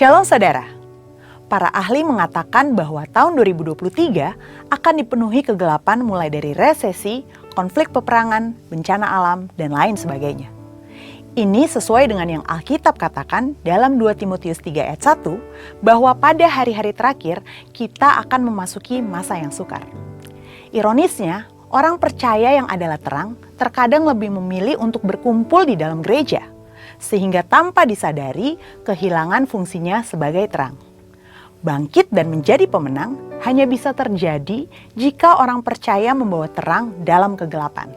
Shalom saudara, para ahli mengatakan bahwa tahun 2023 akan dipenuhi kegelapan mulai dari resesi, konflik peperangan, bencana alam, dan lain sebagainya. Ini sesuai dengan yang Alkitab katakan dalam 2 Timotius 3 ayat 1 bahwa pada hari-hari terakhir kita akan memasuki masa yang sukar. Ironisnya, orang percaya yang adalah terang terkadang lebih memilih untuk berkumpul di dalam gereja, sehingga tanpa disadari kehilangan fungsinya sebagai terang. Bangkit dan menjadi pemenang hanya bisa terjadi jika orang percaya membawa terang dalam kegelapan.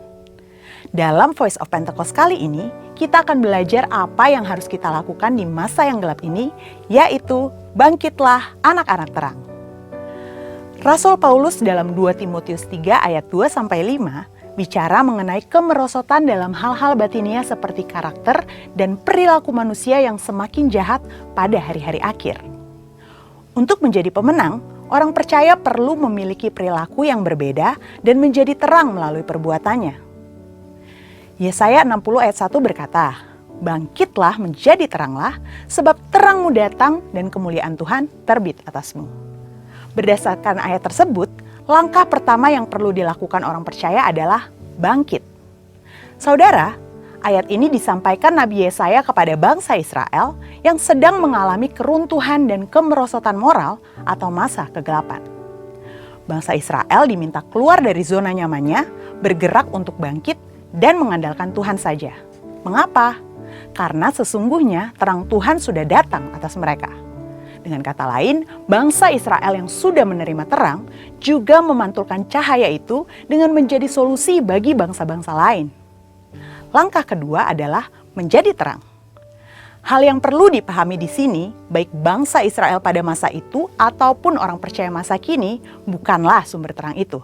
Dalam Voice of Pentecost kali ini, kita akan belajar apa yang harus kita lakukan di masa yang gelap ini, yaitu bangkitlah anak-anak terang. Rasul Paulus dalam 2 Timotius 3 ayat 2-5 bicara mengenai kemerosotan dalam hal-hal batinia seperti karakter dan perilaku manusia yang semakin jahat pada hari-hari akhir. Untuk menjadi pemenang, orang percaya perlu memiliki perilaku yang berbeda dan menjadi terang melalui perbuatannya. Yesaya 60 ayat 1 berkata, "Bangkitlah menjadi teranglah, sebab terangmu datang dan kemuliaan Tuhan terbit atasmu." Berdasarkan ayat tersebut, langkah pertama yang perlu dilakukan orang percaya adalah bangkit. Saudara, ayat ini disampaikan Nabi Yesaya kepada bangsa Israel yang sedang mengalami keruntuhan dan kemerosotan moral atau masa kegelapan. Bangsa Israel diminta keluar dari zona nyamannya, bergerak untuk bangkit dan mengandalkan Tuhan saja. Mengapa? Karena sesungguhnya terang Tuhan sudah datang atas mereka. Dengan kata lain, bangsa Israel yang sudah menerima terang juga memantulkan cahaya itu dengan menjadi solusi bagi bangsa-bangsa lain. Langkah kedua adalah menjadi terang. Hal yang perlu dipahami di sini, baik bangsa Israel pada masa itu ataupun orang percaya masa kini, bukanlah sumber terang itu.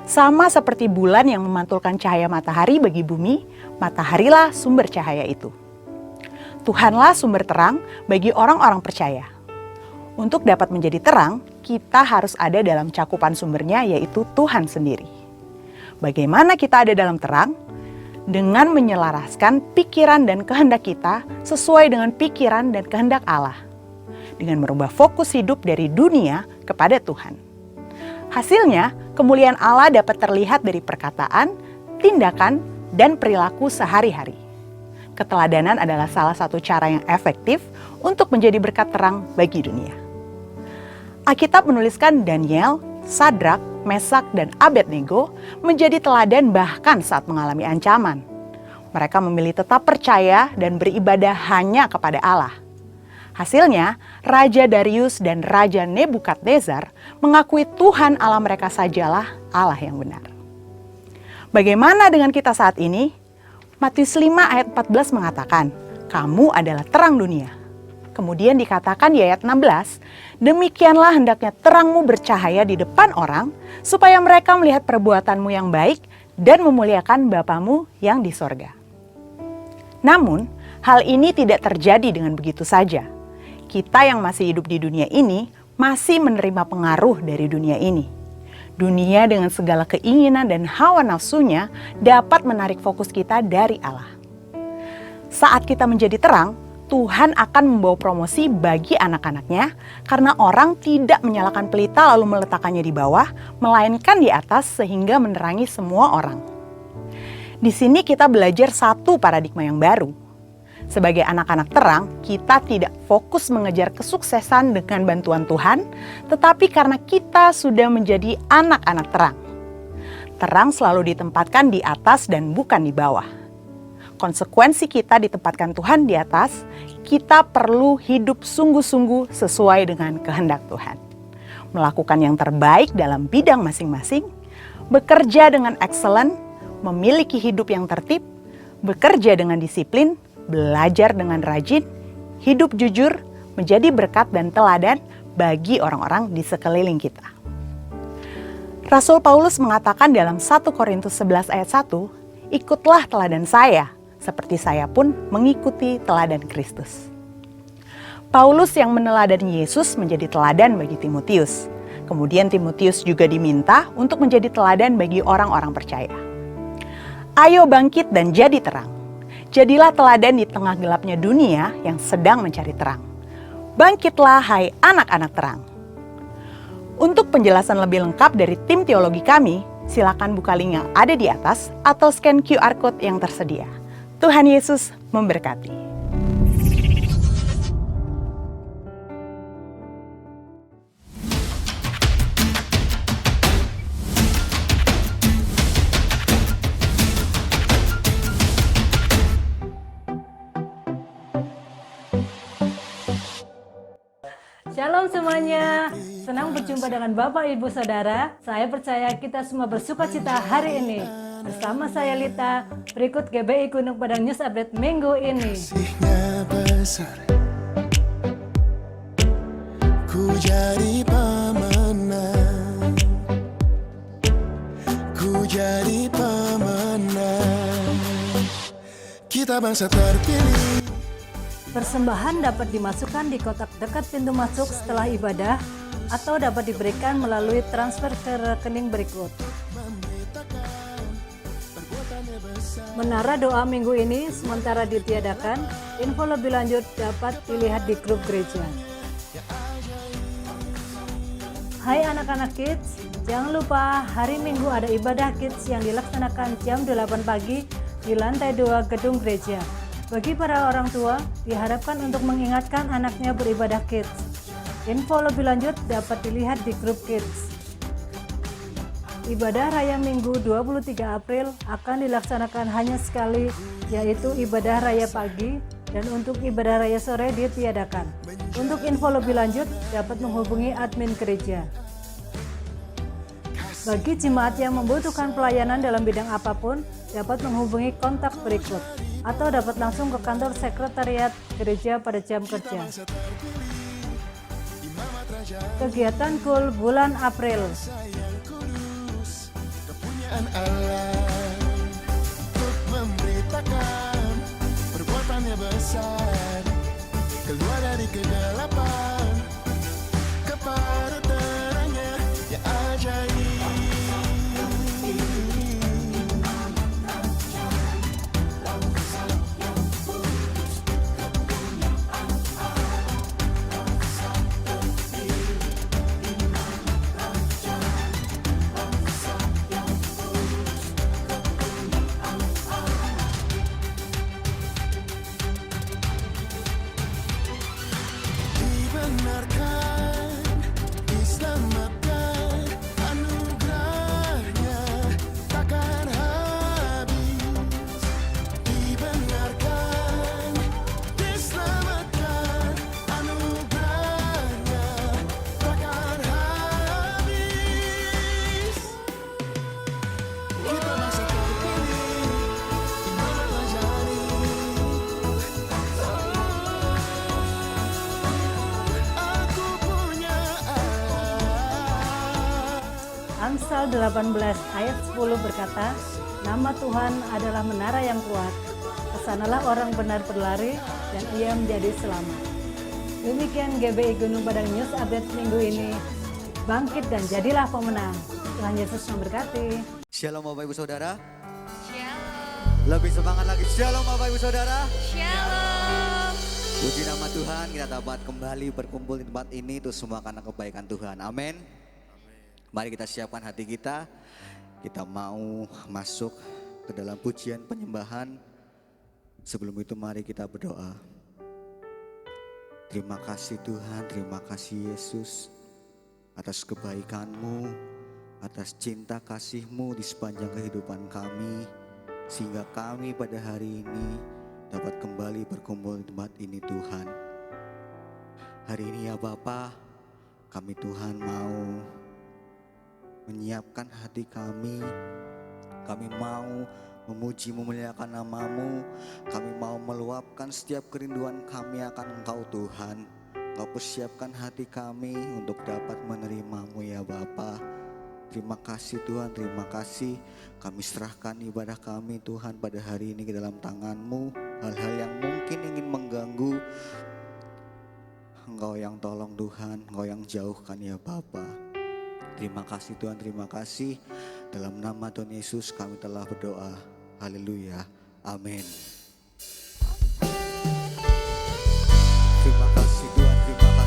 Sama seperti bulan yang memantulkan cahaya matahari bagi bumi, mataharilah sumber cahaya itu. Tuhanlah sumber terang bagi orang-orang percaya. Untuk dapat menjadi terang, kita harus ada dalam cakupan sumbernya, yaitu Tuhan sendiri. Bagaimana kita ada dalam terang? Dengan menyelaraskan pikiran dan kehendak kita sesuai dengan pikiran dan kehendak Allah. Dengan merubah fokus hidup dari dunia kepada Tuhan. Hasilnya, kemuliaan Allah dapat terlihat dari perkataan, tindakan, dan perilaku sehari-hari. Keteladanan adalah salah satu cara yang efektif untuk menjadi berkat terang bagi dunia. Alkitab menuliskan Daniel, Sadrak, Mesak, dan Abednego menjadi teladan bahkan saat mengalami ancaman. Mereka memilih tetap percaya dan beribadah hanya kepada Allah. Hasilnya, Raja Darius dan Raja Nebukadnezar mengakui Tuhan Allah mereka sajalah Allah yang benar. Bagaimana dengan kita saat ini? Matius 5 ayat 14 mengatakan, "Kamu adalah terang dunia." Kemudian dikatakan di ayat 16, "Demikianlah hendaknya terangmu bercahaya di depan orang, supaya mereka melihat perbuatanmu yang baik dan memuliakan Bapamu yang di sorga." Namun, hal ini tidak terjadi dengan begitu saja. Kita yang masih hidup di dunia ini masih menerima pengaruh dari dunia ini. Dunia dengan segala keinginan dan hawa nafsunya dapat menarik fokus kita dari Allah. Saat kita menjadi terang, Tuhan akan membawa promosi bagi anak-anaknya karena orang tidak menyalakan pelita lalu meletakkannya di bawah, melainkan di atas sehingga menerangi semua orang. Di sini kita belajar satu paradigma yang baru. Sebagai anak-anak terang, kita tidak fokus mengejar kesuksesan dengan bantuan Tuhan, tetapi karena kita sudah menjadi anak-anak terang. Terang selalu ditempatkan di atas dan bukan di bawah. Konsekuensi kita ditempatkan Tuhan di atas, kita perlu hidup sungguh-sungguh sesuai dengan kehendak Tuhan. Melakukan yang terbaik dalam bidang masing-masing, bekerja dengan excellent, memiliki hidup yang tertib, bekerja dengan disiplin, belajar dengan rajin, hidup jujur, menjadi berkat dan teladan bagi orang-orang di sekeliling kita. Rasul Paulus mengatakan dalam 1 Korintus 11 ayat 1, "Ikutlah teladan saya, seperti saya pun mengikuti teladan Kristus." Paulus yang meneladani Yesus menjadi teladan bagi Timotius. Kemudian Timotius juga diminta untuk menjadi teladan bagi orang-orang percaya. Ayo bangkit dan jadi terang. Jadilah teladan di tengah gelapnya dunia yang sedang mencari terang. Bangkitlah hai anak-anak terang. Untuk penjelasan lebih lengkap dari tim teologi kami, silakan buka link yang ada di atas atau scan QR Code yang tersedia. Tuhan Yesus memberkati. Shalom semuanya, senang berjumpa dengan Bapak Ibu Saudara. Saya percaya kita semua bersuka cita hari ini. Bersama saya Lita, berikut GBI Gunung Padang News Update minggu ini. Kasih-Nya besar, ku jadi pemenang, ku jadi pemenang. Kita bangsa terpilih. Persembahan dapat dimasukkan di kotak dekat pintu masuk setelah ibadah atau dapat diberikan melalui transfer ke rekening berikut. Menara doa minggu ini sementara ditiadakan. Info lebih lanjut dapat dilihat di grup gereja. Hai anak-anak kids, jangan lupa hari Minggu ada ibadah kids yang dilaksanakan jam 8 pagi di lantai 2 gedung gereja. Bagi para orang tua, diharapkan untuk mengingatkan anaknya beribadah kids. Info lebih lanjut dapat dilihat di grup kids. Ibadah Raya Minggu 23 April akan dilaksanakan hanya sekali, yaitu ibadah Raya pagi, dan untuk ibadah Raya sore ditiadakan. Untuk info lebih lanjut dapat menghubungi admin gereja. Bagi jemaat yang membutuhkan pelayanan dalam bidang apapun, dapat menghubungi kontak berikut atau dapat langsung ke kantor sekretariat gereja pada jam kerja. Kegiatan Kul bulan April. Kepunyaan Allah untuk memberitakan perbuatannya besar, keluar dari kegelapan kepada terangnya yang ajaib. Dibenarkan, diselamatkan, anugerahnya takkan habis. Dibenarkan, diselamatkan, anugerahnya takkan habis. Kita bangsa terpilih, iman terjadi. Aku punya Allah. Amsal 18 ayat 10 berkata, nama Tuhan adalah menara yang kuat. Kesanalah orang benar berlari dan ia menjadi selamat. Demikian GBI Gunung Padang News Update minggu ini. Bangkit dan jadilah pemenang. Tuhan Yesus memberkati. Shalom Bapak Ibu Saudara. Shalom. Lebih semangat lagi. Shalom Bapak Ibu Saudara. Shalom. Puji nama Tuhan, kita dapat kembali berkumpul di tempat ini itu semua karena kebaikan Tuhan. Amin. Mari kita siapkan hati kita. Kita mau masuk ke dalam pujian penyembahan. Sebelum itu mari kita berdoa. Terima kasih Tuhan, terima kasih Yesus atas kebaikan-Mu, atas cinta kasih-Mu di sepanjang kehidupan kami, sehingga kami pada hari ini dapat kembali berkumpul di tempat ini Tuhan. Hari ini ya Bapa, kami Tuhan mau menyiapkan hati kami mau memuji memuliakan nama-Mu, kami mau meluapkan setiap kerinduan kami akan Engkau Tuhan. Engkau persiapkan hati kami untuk dapat menerima-Mu ya Bapa. Terima kasih Tuhan, terima kasih. Kami serahkan ibadah kami Tuhan pada hari ini ke dalam tangan-Mu. Hal-hal yang mungkin ingin mengganggu, Engkau yang tolong Tuhan, Engkau yang jauhkan ya Bapa. Terima kasih Tuhan, terima kasih. Dalam nama Tuhan Yesus kami telah berdoa. Haleluya, amin. Terima kasih Tuhan, terima kasih.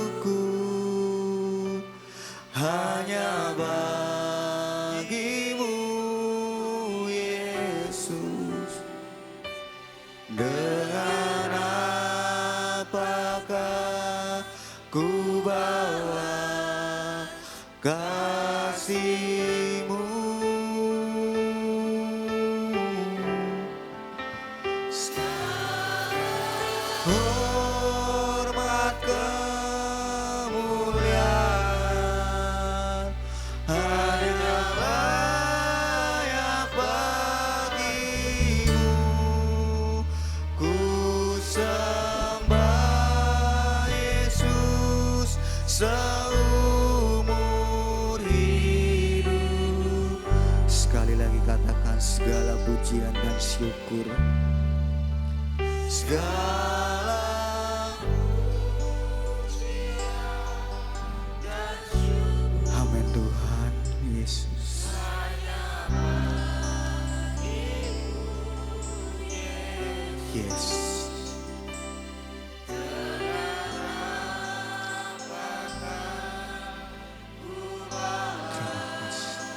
syukur hanya bagimu Yesus. Dengan apakah ku bawa kasih-Mu? Hormat kemuliaan hanya layak bagimu. Ku sembah Yesus seumur hidup. Sekali lagi katakan segala pujian dan syukur. Segala amin Tuhan Yesus. Yes. Terima kasih.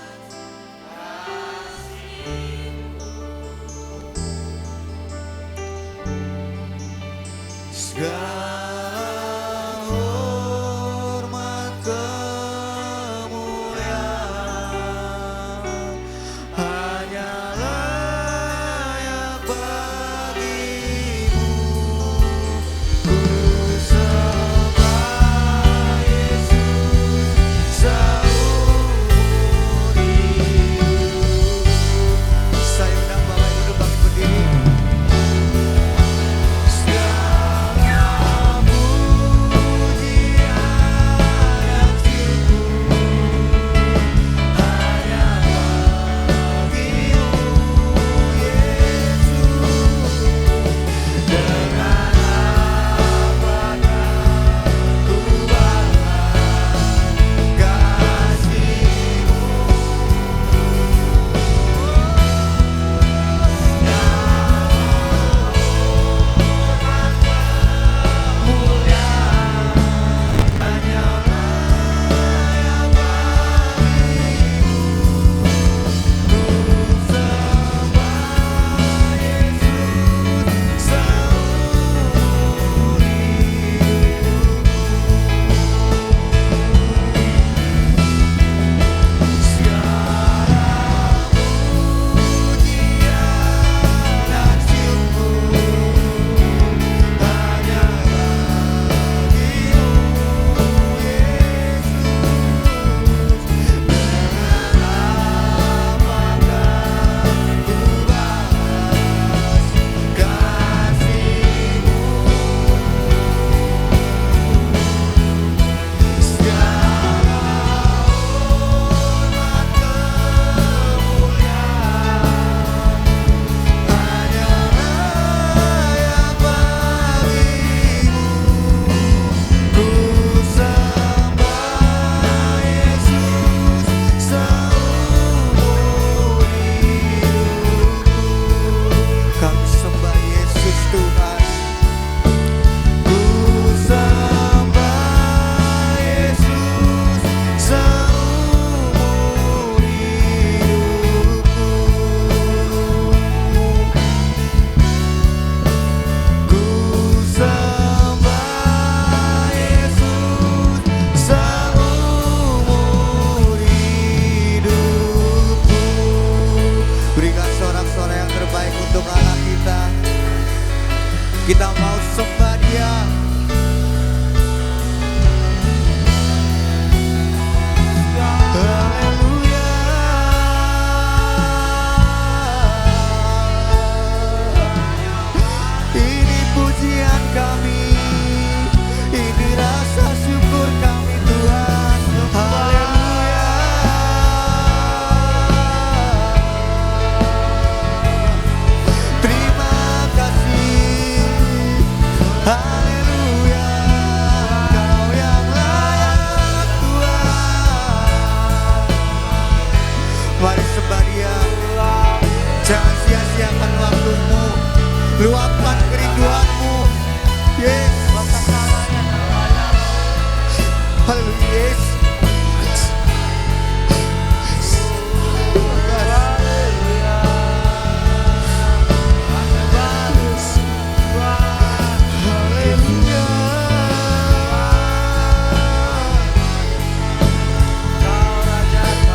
Haleluya Yesus.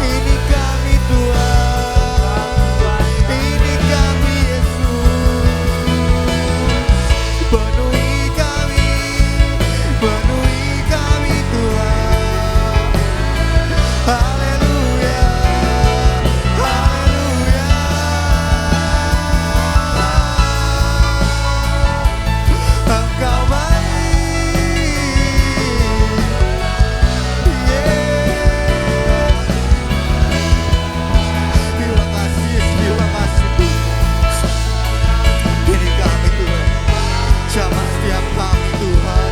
Ini kami Tuhan, ini kami Yesus. Penuhi kami Tuhan. Haleluya, haleluya. Engkau baik, Yesus. Terima kasih Yesus, terima kasih Tuhan. Ini kami Tuhan, jamah setiap kami Tuhan.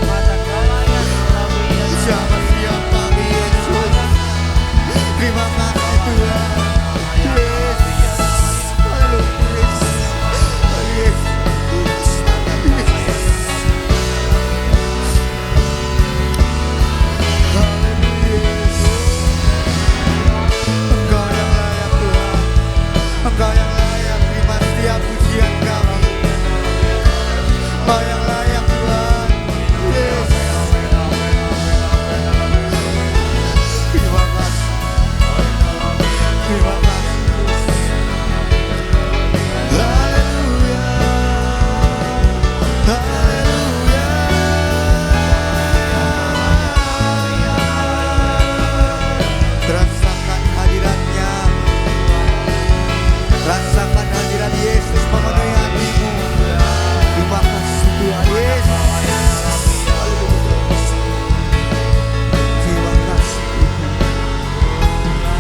Jamah setiap kami Yesus. Terima kasih Tuhan. Yesus. Haleluya Yesus. Yesus. Haleluya Yesus. Engkau yang layak Tuhan. Engkau yang layak terima setiap pujian kami. Engkau yang layak Tuhan. Yesus. Terima kasih. Terima kasih. Haleluya. Haleluya. Rasakan hadiratnya. Rasakan hadirat Yesus memenuhi hatimu. Terima kasih Tuhan Yesus. Terima kasih Tuhan.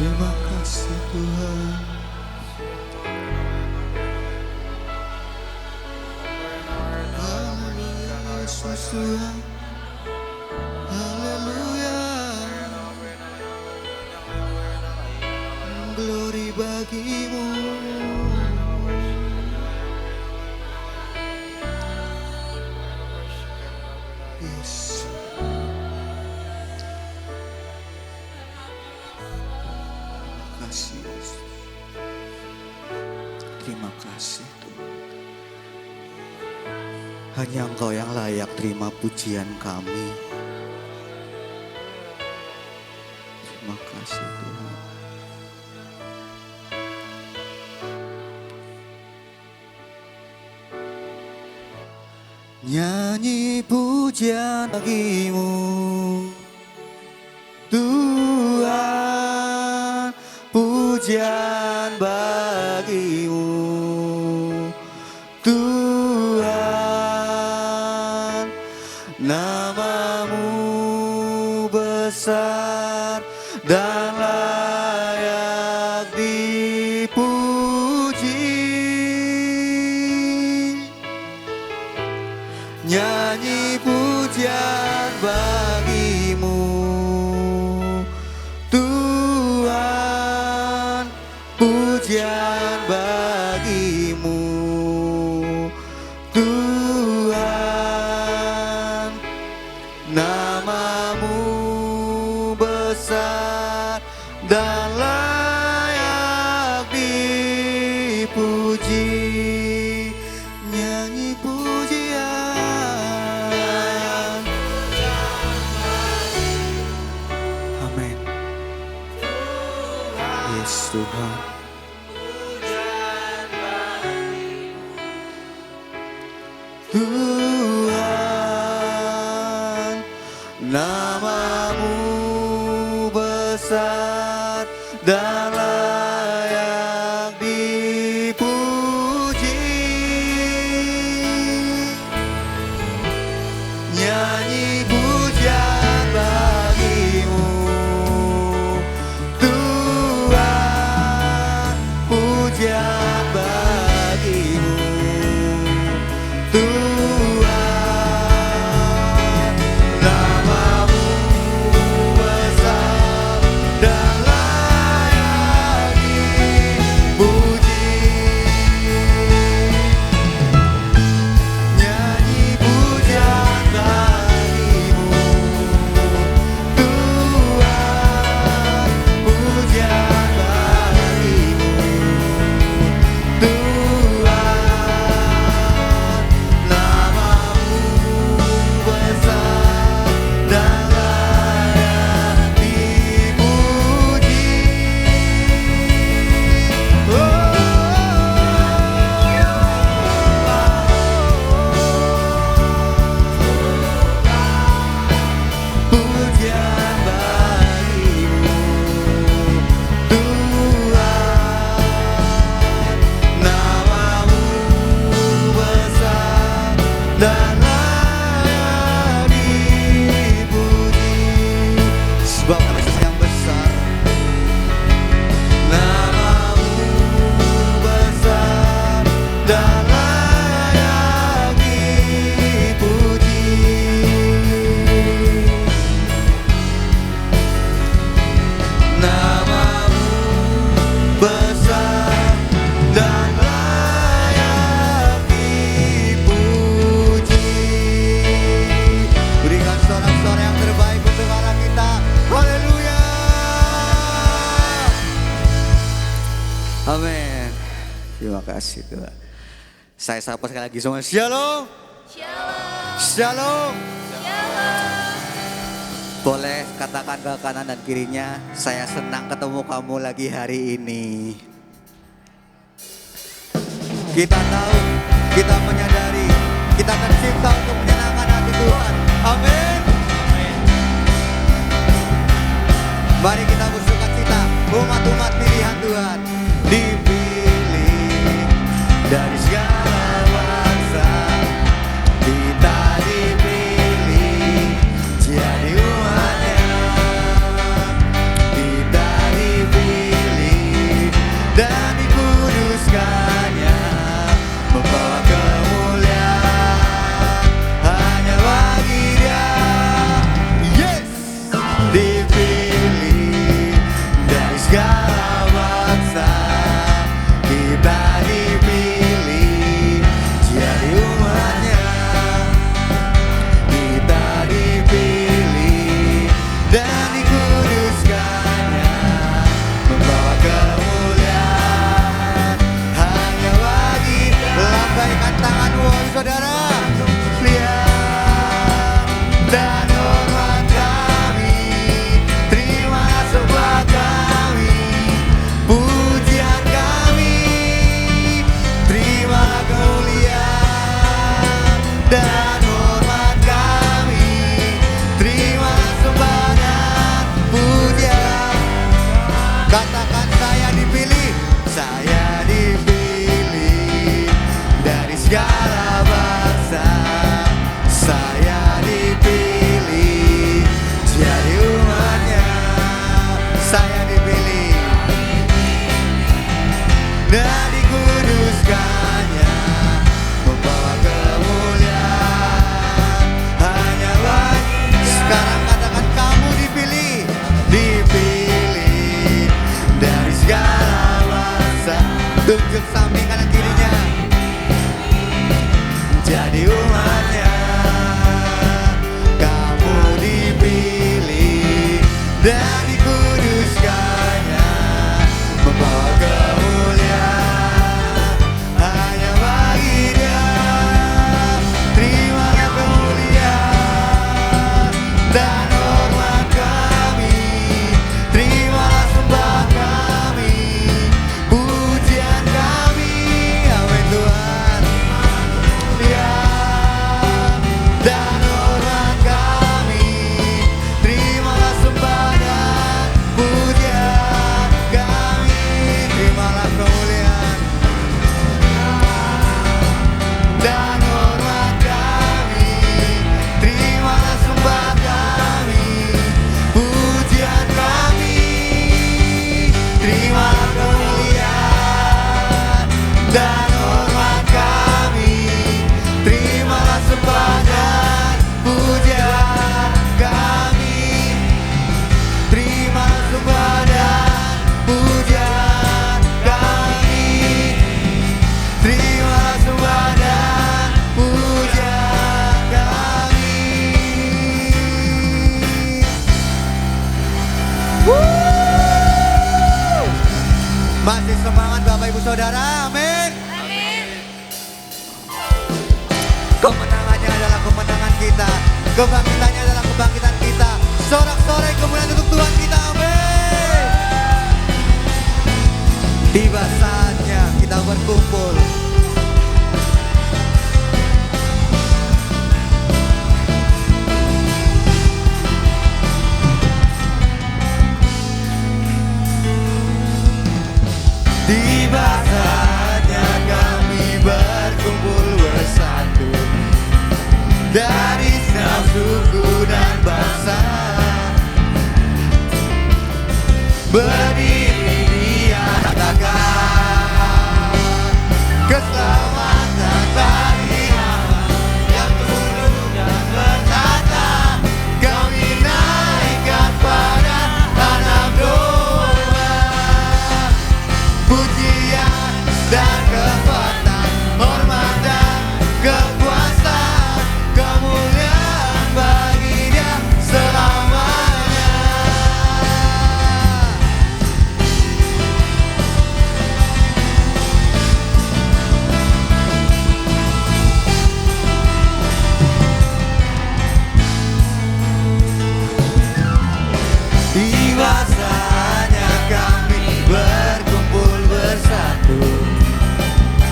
Terima kasih Tuhan. Haleluya Yesus Tuhan. Haleluya. Glory bagimu. Yes. Terima kasih Yesus. Terima kasih Tuhan. Hanya Engkau yang layak terima pujian kami. Terima kasih Tuhan. Nyanyi pujian bagimu Tuhan, pujian bagimu Tuhan. Namamu besar dan layak dipuji. Nyanyi pujian bagimu Tuhan, pujian bagimu Tuhan. Namamu besar dan layak dipuji. Nyanyi pujian. Amin. Yes Tuhan. Tuhan, namamu besar dan layak dipuji. Nyanyi pujian bagimu Tuhan, pujian bagimu Tuhan. Terima kasih Tuhan. Saya sapa sekali lagi semua. Shalom. Shalom. Boleh katakan ke kanan dan kirinya, saya senang ketemu kamu lagi hari ini. Kita tahu, kita menyadari, kita tercipta untuk menyenangkan hati Tuhan. Amin. Mari kita bersuka cita, umat-umat pilihan Tuhan. Dipilih dari segala bangsa, kita dipilih jadi umatnya. Kita dipilih dan dikuduskannya, membawa kemuliaan hanya bagi Dia. Yes, dipilih dari segala bangsa, kita dipilih jadi umatnya. Kita dipilih dan dikuduskannya, membawa kemuliaan hanya bagi. Lambaikan tanganmu saudara, lihat dan hormat kami, terima sembah kami, pujian kami, terima kemuliaan dan hormat kami, terima sembah dan pujian. Katakan saya dipilih dari segala bangsa, saya dipilih jadi umatnya, saya dipilih dan dikuduskannya, membawa kemuliaan hanya bagi. Sekarang katakan kamu dipilih dari segala bangsa. Tunjuk samping kanan kirinya, jadi umatnya. Kamu dipilih dan dikuduskannya, membawa kemuliaan hanya bagi Dia. Terimalah kemuliaan dan hormat kami, terimalah sembah kami, pujian kami. Amin Tuhan. Lihat dan hormat kami, terimalah sembah dan pujian kami, terimalah kemuliaan dan hormat kami, terimalah sembah kami, pujian kami, terimalah kemuliaan dan hormat kami, terimalah sembah dan pujian kami, terima sembah dan pujian kami, terima sembah dan pujian kami. Masih semangat Bapak Ibu Saudara, amin. Kemenangannya adalah kemenangan kita, kebangkitannya adalah kebangkitan kita. Sorak-sorai kemuliaan untuk Tuhan kita, amin. Tiba saatnya kita berkumpul. Tiba saatnya kami berkumpul bersatu dari setiap suku dan bangsa, berdiri di katakan keselamatan bagi hamba yang tunduk dan berkata, kami naikkan pada tanah domba. Pujian dan kekuatan, hormat dan kekuasaan, kemuliaan bagi Dia selamanya.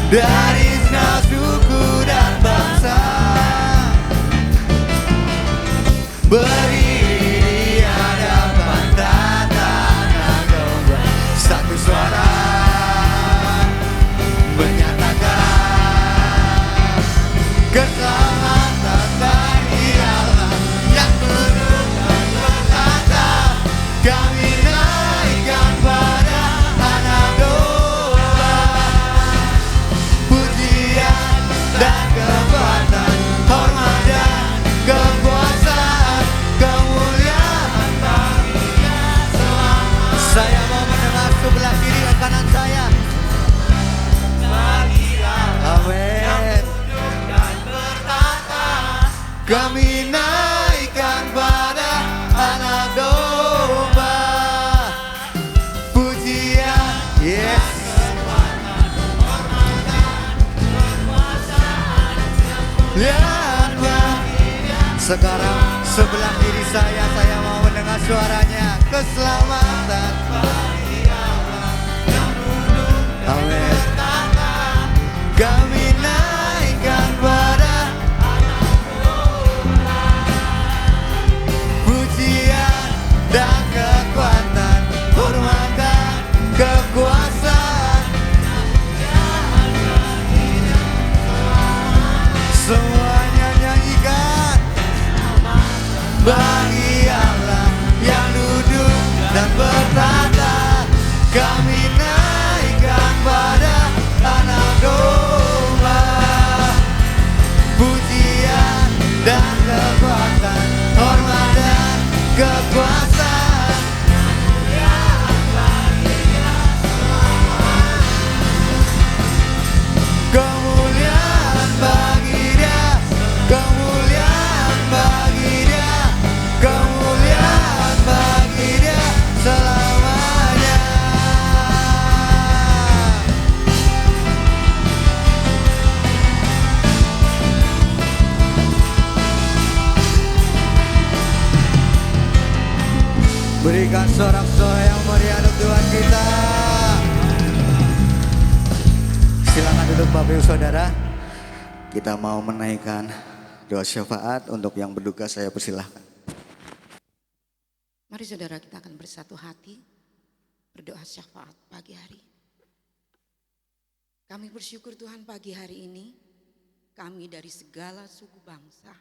dari segala suku dan bangsa, berdiri di hadapan tatanan domba. Satu suara menyatakan keselamatan bagi Allah yang penuh dan berkata, kami naikkan pada anak domba. Pujian dan kekuatan, hormat dan kekuasaan, kemuliaan baginya selama. Saya mau mendengar sebelah kiri dan kanan saya. Amin. Kami naikkan pada anak domba. Pujian, yes. Lihat sekarang sebelah kiri saya mau mendengar suaranya. Keselamatan. Amin. Kami naikkan pada pujian dan kekuatan, hormat dan kekuasaan, semuanya nyanyikan bagi Allah yang duduk dan bertata. Kami naikkan pada anak domba. Pujian dan kekuatan, hormat dan kekuasaan, kemuliaan bagi Dia, kemuliaan bagi Dia, kemuliaan bagi Dia selamanya. Berikan sorak-sorai yang meriah untuk Tuhan kita. Silakan duduk Bapak Ibu Saudara. Kita mau menaikkan doa syafaat. Untuk yang berduka saya persilahkan. Mari saudara kita akan bersatu hati berdoa syafaat pagi hari. Kami bersyukur Tuhan pagi hari ini, kami dari segala suku bangsa,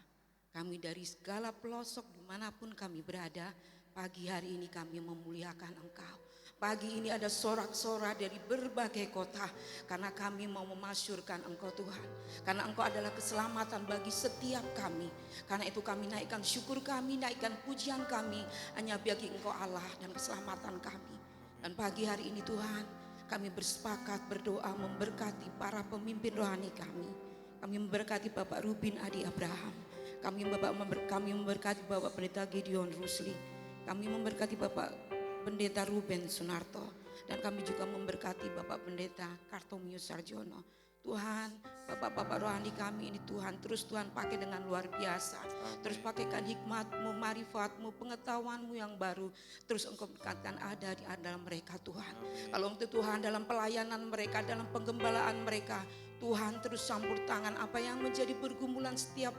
kami dari segala pelosok dimanapun kami berada, pagi hari ini kami memuliakan Engkau. Pagi ini ada sorak-sorai dari berbagai kota karena kami mau memasyurkan Engkau Tuhan. Karena Engkau adalah keselamatan bagi setiap kami. Karena itu kami naikkan syukur kami, naikkan pujian kami hanya bagi Engkau Allah dan keselamatan kami. Dan pagi hari ini Tuhan, kami bersepakat berdoa memberkati para pemimpin rohani kami. Kami memberkati Bapak Rubin Adi Abraham. Kami memberkati Bapak Pendeta Gideon Rusli. Kami memberkati Bapak Pendeta Ruben Sunarto, dan kami juga memberkati Bapak Pendeta Kartomius Sarjono. Tuhan, Bapak-Bapak rohani kami ini Tuhan, terus Tuhan pakai dengan luar biasa. Terus pakaikan hikmat-Mu, marifat-Mu, pengetahuan-Mu yang baru. Terus Engkau berkatkan ada di dalam mereka Tuhan. Kalau untuk Tuhan dalam pelayanan mereka, dalam penggembalaan mereka, Tuhan terus campur tangan apa yang menjadi pergumulan setiap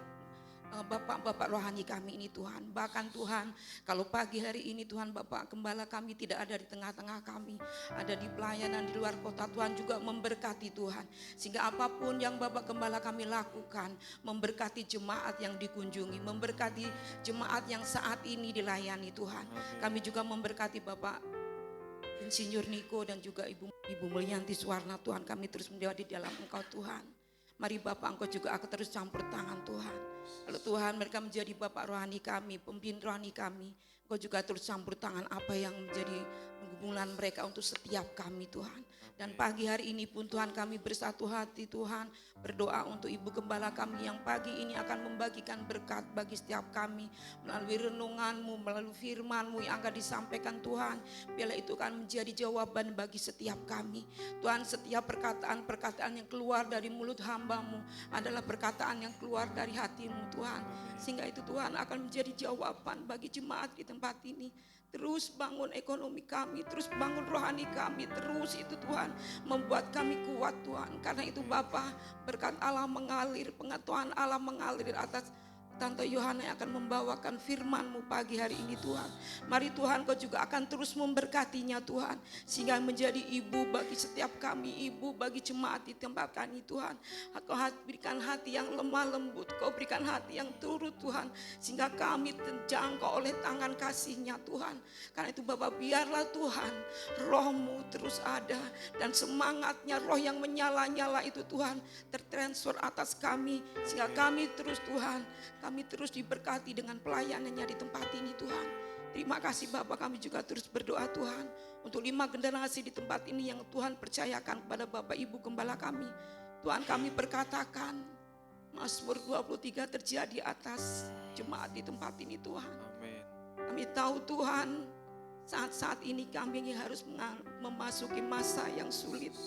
Bapak-bapak rohani kami ini Tuhan. Bahkan Tuhan, kalau pagi hari ini Tuhan Bapak Gembala kami tidak ada di tengah-tengah kami, ada di pelayanan di luar kota, Tuhan juga memberkati Tuhan. Sehingga apapun yang Bapak Gembala kami lakukan, memberkati jemaat yang dikunjungi, memberkati jemaat yang saat ini dilayani Tuhan. Kami juga memberkati Bapak Insinyur Niko dan juga Ibu Mulyanti Suwarna Tuhan. Kami terus mendewa di dalam Engkau Tuhan. Mari Bapak Engkau juga akan terus campur tangan Tuhan. Kalau Tuhan mereka menjadi Bapak rohani kami, pemimpin rohani kami, Engkau juga terus campur tangan apa yang menjadi pergumulan mereka untuk setiap kami Tuhan. Dan pagi hari ini pun Tuhan kami bersatu hati Tuhan, berdoa untuk Ibu Gembala kami yang pagi ini akan membagikan berkat bagi setiap kami. Melalui renungan-Mu, melalui firman-Mu yang akan disampaikan Tuhan. Biarlah itu akan menjadi jawaban bagi setiap kami. Tuhan, setiap perkataan-perkataan yang keluar dari mulut hamba-Mu adalah perkataan yang keluar dari hati-Mu Tuhan. Sehingga itu Tuhan akan menjadi jawaban bagi jemaat di tempat ini. Terus bangun ekonomi kami, terus bangun rohani kami, terus itu Tuhan membuat kami kuat Tuhan. Karena itu Bapa, berkat Allah mengalir, pengetahuan Allah mengalir atas Tante Yohana yang akan membawakan firman-Mu pagi hari ini Tuhan. Mari Tuhan Kau juga akan terus memberkatinya Tuhan. Sehingga menjadi ibu bagi setiap kami, ibu bagi jemaat di tempat kami Tuhan. Kau berikan hati yang lemah lembut, Kau berikan hati yang turut Tuhan. Sehingga kami terjangkau oleh tangan kasih-Nya Tuhan. Karena itu Bapak, biarlah Tuhan Roh-Mu terus ada. Dan semangatnya roh yang menyala-nyala itu Tuhan tertransfer atas kami. Sehingga kami terus Tuhan, kami terus diberkati dengan pelayanannya di tempat ini Tuhan. Terima kasih Bapak, kami juga terus berdoa Tuhan. Untuk 5 generasi di tempat ini yang Tuhan percayakan kepada Bapak Ibu Gembala kami. Tuhan, kami berkatakan Mazmur 23 terjadi atas jemaat di tempat ini Tuhan. Amin. Kami tahu Tuhan, saat-saat ini kami harus memasuki masa yang sulit.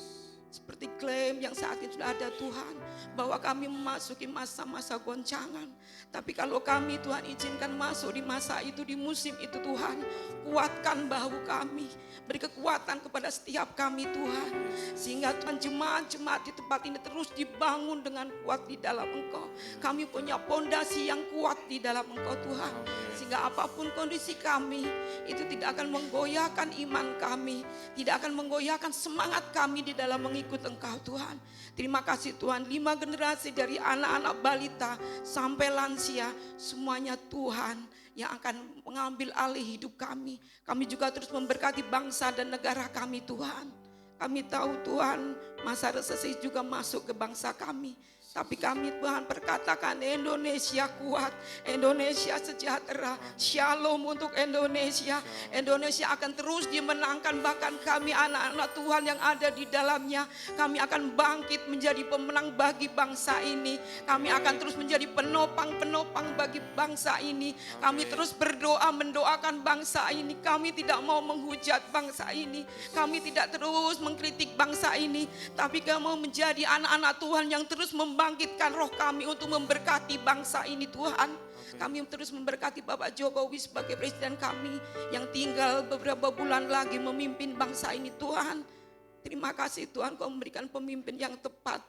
Seperti klaim yang saat ini sudah ada Tuhan, bahwa kami memasuki masa-masa goncangan. Tapi kalau kami Tuhan izinkan masuk di masa itu, di musim itu Tuhan, kuatkan bahu kami, beri kekuatan kepada setiap kami Tuhan. Sehingga Tuhan jemaat-jemaat di tempat ini terus dibangun dengan kuat di dalam Engkau. Kami punya pondasi yang kuat di dalam Engkau Tuhan. Sehingga apapun kondisi kami, itu tidak akan menggoyahkan iman kami, tidak akan menggoyahkan semangat kami di dalam mengikut Engkau Tuhan. Terima kasih Tuhan, 5 generasi dari anak-anak balita sampai lansia, semuanya Tuhan yang akan mengambil alih hidup kami. Kami juga terus memberkati bangsa dan negara kami Tuhan. Kami tahu Tuhan, masa resesi juga masuk ke bangsa kami. Tapi kami Tuhan perkatakan Indonesia kuat, Indonesia sejahtera, shalom untuk Indonesia. Indonesia akan terus dimenangkan, bahkan kami anak-anak Tuhan yang ada di dalamnya. Kami akan bangkit menjadi pemenang bagi bangsa ini. Kami akan terus menjadi penopang-penopang bagi bangsa ini. Kami terus berdoa mendoakan bangsa ini. Kami tidak mau menghujat bangsa ini. Kami tidak terus mengkritik bangsa ini. Tapi kami mau menjadi anak-anak Tuhan yang terus membangkitkan roh kami untuk memberkati bangsa ini Tuhan. Kami terus memberkati Bapak Jokowi sebagai presiden kami yang tinggal beberapa bulan lagi memimpin bangsa ini Tuhan. Terima kasih Tuhan, Kau memberikan pemimpin yang tepat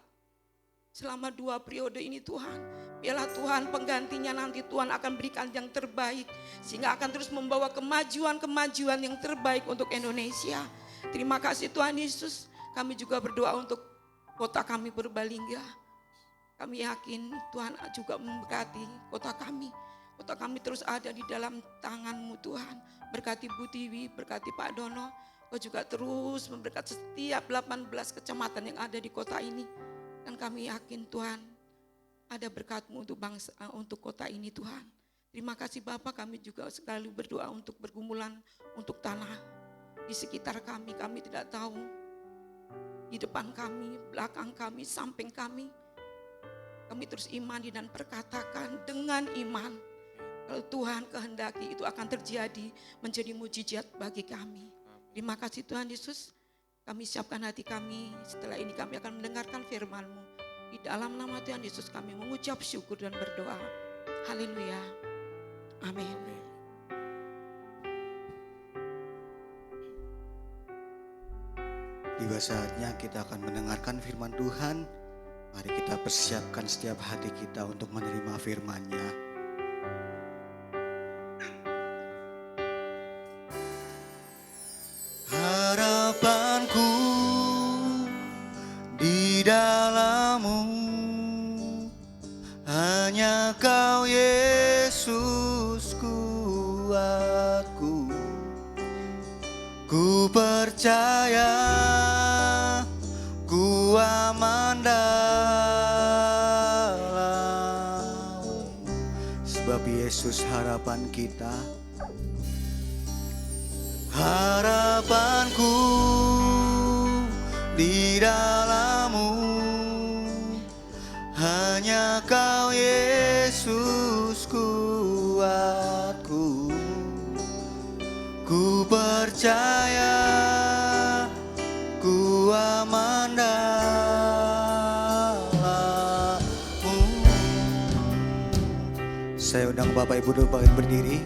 selama 2 periode ini Tuhan. Biarlah Tuhan penggantinya nanti Tuhan akan berikan yang terbaik, sehingga akan terus membawa kemajuan-kemajuan yang terbaik untuk Indonesia. Terima kasih Tuhan Yesus. Kami juga berdoa untuk kota kami Purbalingga. Kami yakin Tuhan juga memberkati kota kami. Kota kami terus ada di dalam tangan-Mu Tuhan. Berkati Bu Tiwi, berkati Pak Dono. Kau juga terus memberkati setiap 18 kecamatan yang ada di kota ini. Dan kami yakin Tuhan ada berkat-Mu untuk bangsa, untuk kota ini Tuhan. Terima kasih Bapak, kami juga selalu berdoa untuk pergumulan untuk tanah di sekitar kami. Kami tidak tahu di depan kami, belakang kami, samping kami. Kami terus imani dan perkatakan dengan iman, kalau Tuhan kehendaki itu akan terjadi menjadi mujizat bagi kami. Terima kasih Tuhan Yesus. Kami siapkan hati kami, setelah ini kami akan mendengarkan firman-Mu. Di dalam nama Tuhan Yesus kami mengucap syukur dan berdoa. Haleluya. Amin. Tiba saatnya kita akan mendengarkan firman Tuhan. Mari kita persiapkan setiap hati kita untuk menerima firman-Nya. Harapanku di dalam-Mu, hanya Kau Yesus kuatku. Ku percaya ku aman dalam, sebab Yesus harapan kita. Harapanku di dalam-Mu, hanya Kau Yesus kuatku. Ku percaya ku aman dalam-Mu. Saya undang Bapak Ibu berdiri.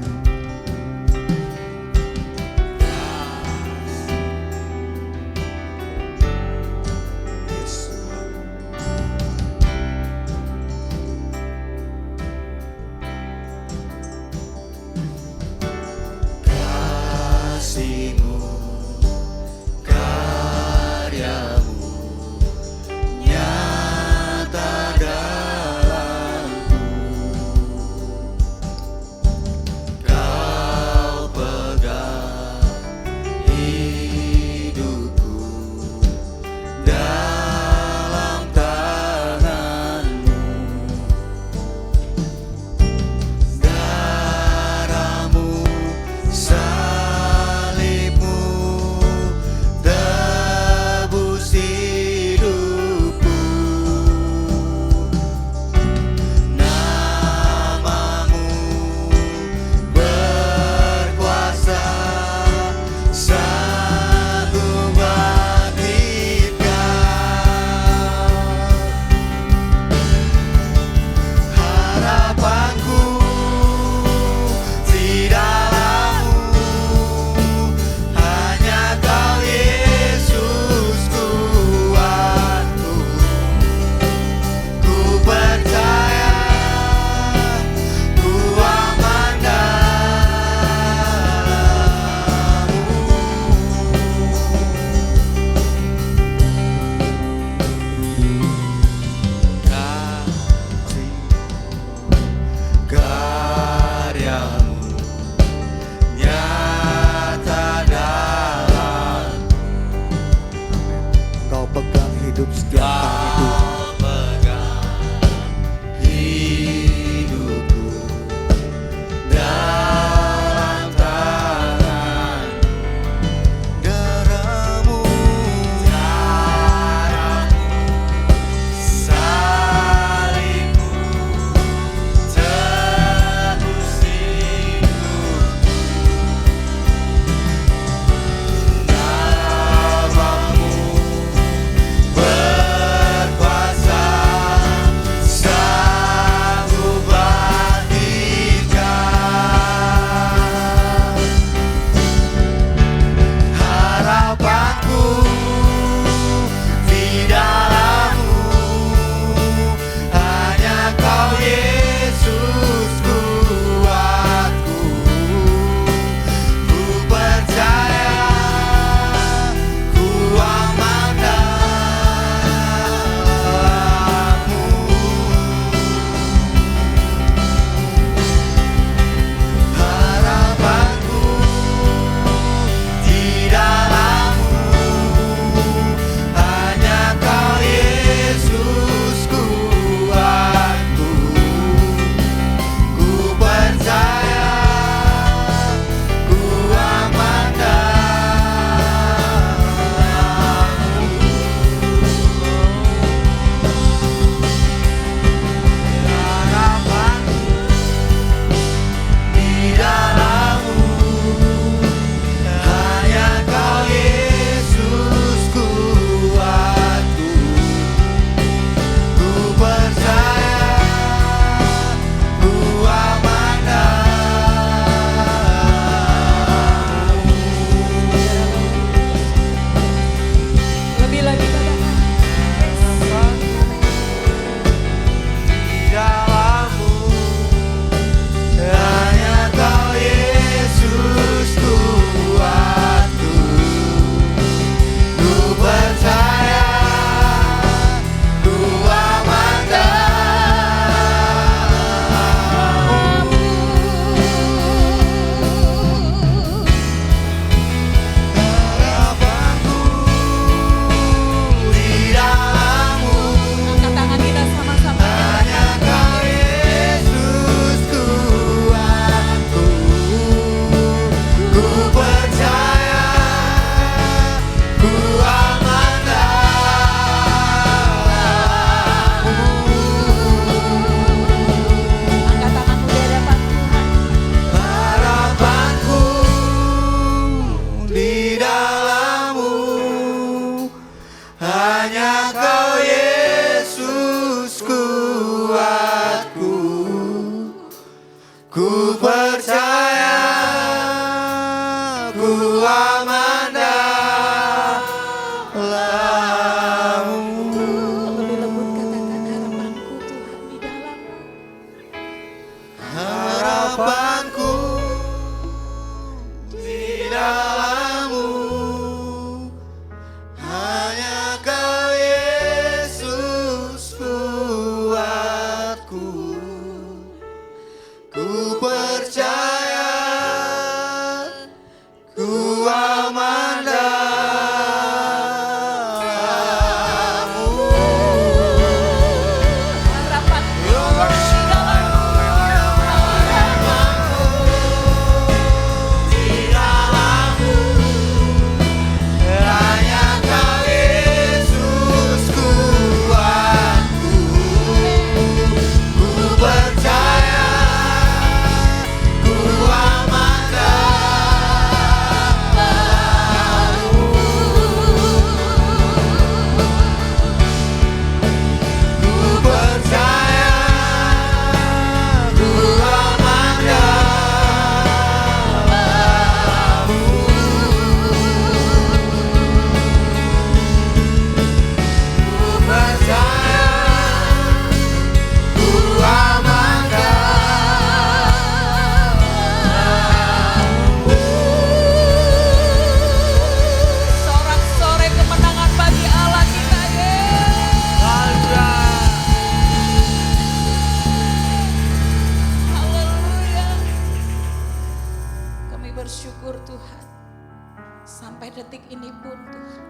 detik ini pun Tuhan,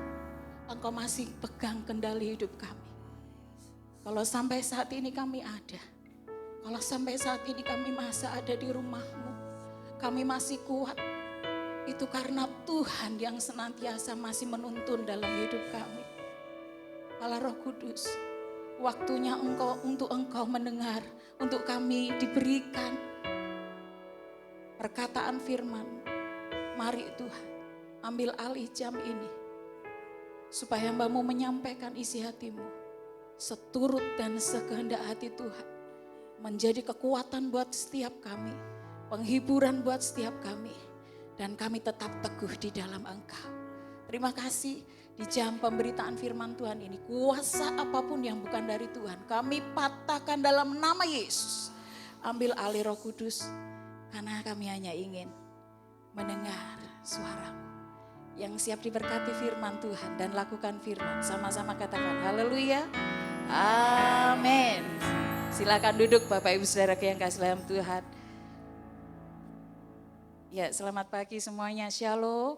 Engkau masih pegang kendali hidup kami. Kalau sampai saat ini kami ada, kalau sampai saat ini kami masih ada di rumah-Mu, kami masih kuat, itu karena Tuhan yang senantiasa masih menuntun dalam hidup kami. Allah Roh Kudus, waktunya untuk Engkau mendengar, untuk kami diberikan perkataan firman. Mari Tuhan, ambil alih jam ini, supaya hamba-Mu menyampaikan isi hati-Mu, seturut dan sekehendak hati Tuhan, menjadi kekuatan buat setiap kami, penghiburan buat setiap kami, dan kami tetap teguh di dalam Engkau. Terima kasih di jam pemberitaan firman Tuhan ini, kuasa apapun yang bukan dari Tuhan, kami patahkan dalam nama Yesus. Ambil alih Roh Kudus, karena kami hanya ingin mendengar suara-Mu. Yang siap diberkati firman Tuhan dan lakukan firman, sama-sama katakan haleluya, amin. Silakan duduk Bapak Ibu Saudara yang kasih dalam Tuhan. Ya, selamat pagi semuanya, shalom.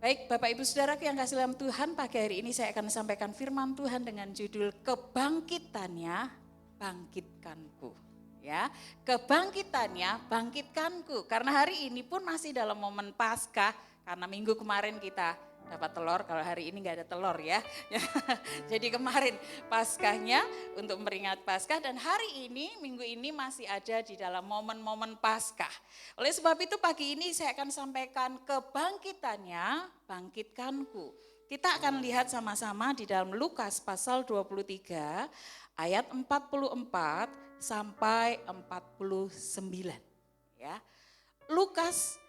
Baik Bapak Ibu Saudara yang kasih dalam Tuhan, pagi hari ini saya akan sampaikan firman Tuhan dengan judul kebangkitannya bangkitkanku. Ya, kebangkitannya bangkitkanku. Karena hari ini pun masih dalam momen Paskah, karena minggu kemarin kita dapat telur, kalau hari ini nggak ada telur ya. Jadi kemarin Paskahnya untuk memperingati Paskah, dan hari ini, minggu ini masih ada di dalam momen-momen Paskah. Oleh sebab itu pagi ini saya akan sampaikan kebangkitannya bangkitkanku. Kita akan lihat sama-sama di dalam Lukas pasal 23 ayat 44 sampai 49. Ya. Lukas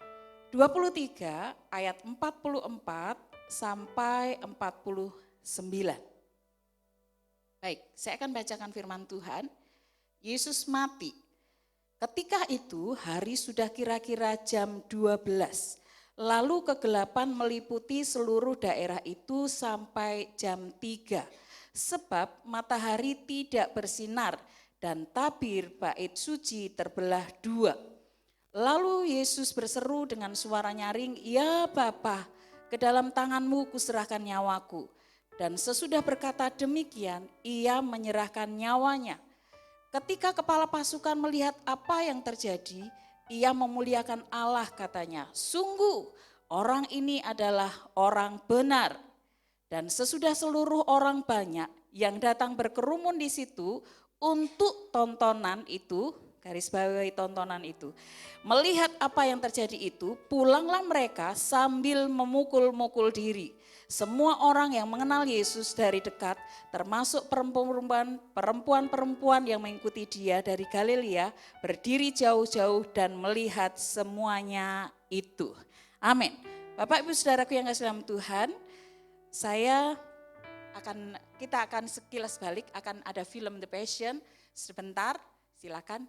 23 ayat 44 sampai 49. Baik, saya akan bacakan firman Tuhan. Yesus mati. Ketika itu hari sudah kira-kira jam 12. Lalu kegelapan meliputi seluruh daerah itu sampai jam 3. Sebab matahari tidak bersinar dan tabir bait suci terbelah dua. Lalu Yesus berseru dengan suara nyaring, "Ya Bapa, ke dalam tangan-Mu kuserahkan nyawaku." Dan sesudah berkata demikian, ia menyerahkan nyawanya. Ketika kepala pasukan melihat apa yang terjadi, ia memuliakan Allah, katanya, "Sungguh orang ini adalah orang benar." Dan sesudah seluruh orang banyak yang datang berkerumun di situ untuk tontonan itu, garis bawahi tontonan itu, melihat apa yang terjadi itu, pulanglah mereka sambil memukul-mukul diri. Semua orang yang mengenal Yesus dari dekat, termasuk perempuan-perempuan yang mengikuti dia dari Galilea, berdiri jauh-jauh dan melihat semuanya itu. Amin. Bapak Ibu Saudaraku yang kasih dalam Tuhan, kita akan sekilas balik, akan ada film The Passion sebentar, silakan.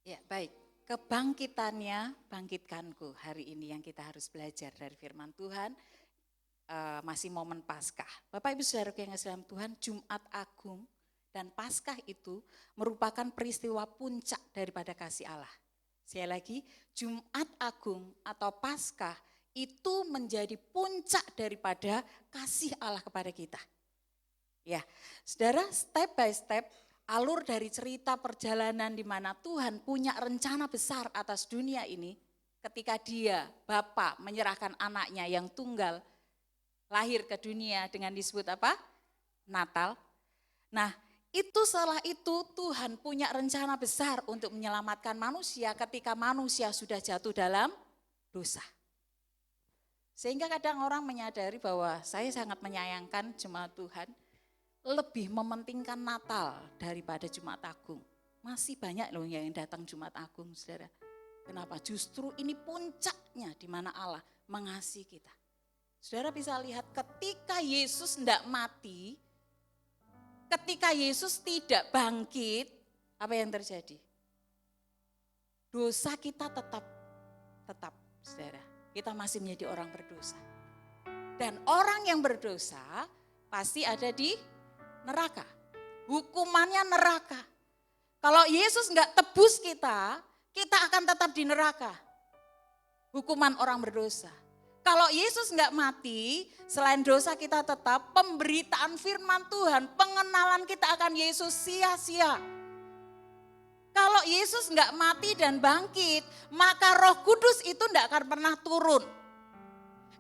Ya, baik. Kebangkitannya, bangkitkanku. Hari ini yang kita harus belajar dari firman Tuhan, masih momen Paskah. Bapak Ibu Saudara yang kasih dalam Tuhan, Jumat Agung dan Paskah itu merupakan peristiwa puncak daripada kasih Allah. Sekali lagi, Jumat Agung atau Paskah itu menjadi puncak daripada kasih Allah kepada kita. Ya, saudara, step by step, alur dari cerita perjalanan di mana Tuhan punya rencana besar atas dunia ini, ketika dia, Bapa, menyerahkan anaknya yang tunggal, lahir ke dunia dengan disebut apa? Natal. Nah, itu setelah itu Tuhan punya rencana besar untuk menyelamatkan manusia ketika manusia sudah jatuh dalam dosa. Sehingga kadang orang menyadari bahwa saya sangat menyayangkan jemaat Tuhan, lebih mementingkan Natal daripada Jumat Agung. Masih banyak loh yang datang Jumat Agung, saudara. Kenapa? Justru ini puncaknya di mana Allah mengasihi kita. Saudara bisa lihat ketika Yesus tidak mati, ketika Yesus tidak bangkit, apa yang terjadi? Dosa kita tetap, saudara. Kita masih menjadi orang berdosa. Dan orang yang berdosa pasti ada di neraka. Hukumannya neraka. Kalau Yesus enggak tebus kita, kita akan tetap di neraka. Hukuman orang berdosa. Kalau Yesus enggak mati, selain dosa kita tetap, pemberitaan firman Tuhan, pengenalan kita akan Yesus sia-sia. Kalau Yesus enggak mati dan bangkit, maka Roh Kudus itu enggak akan pernah turun.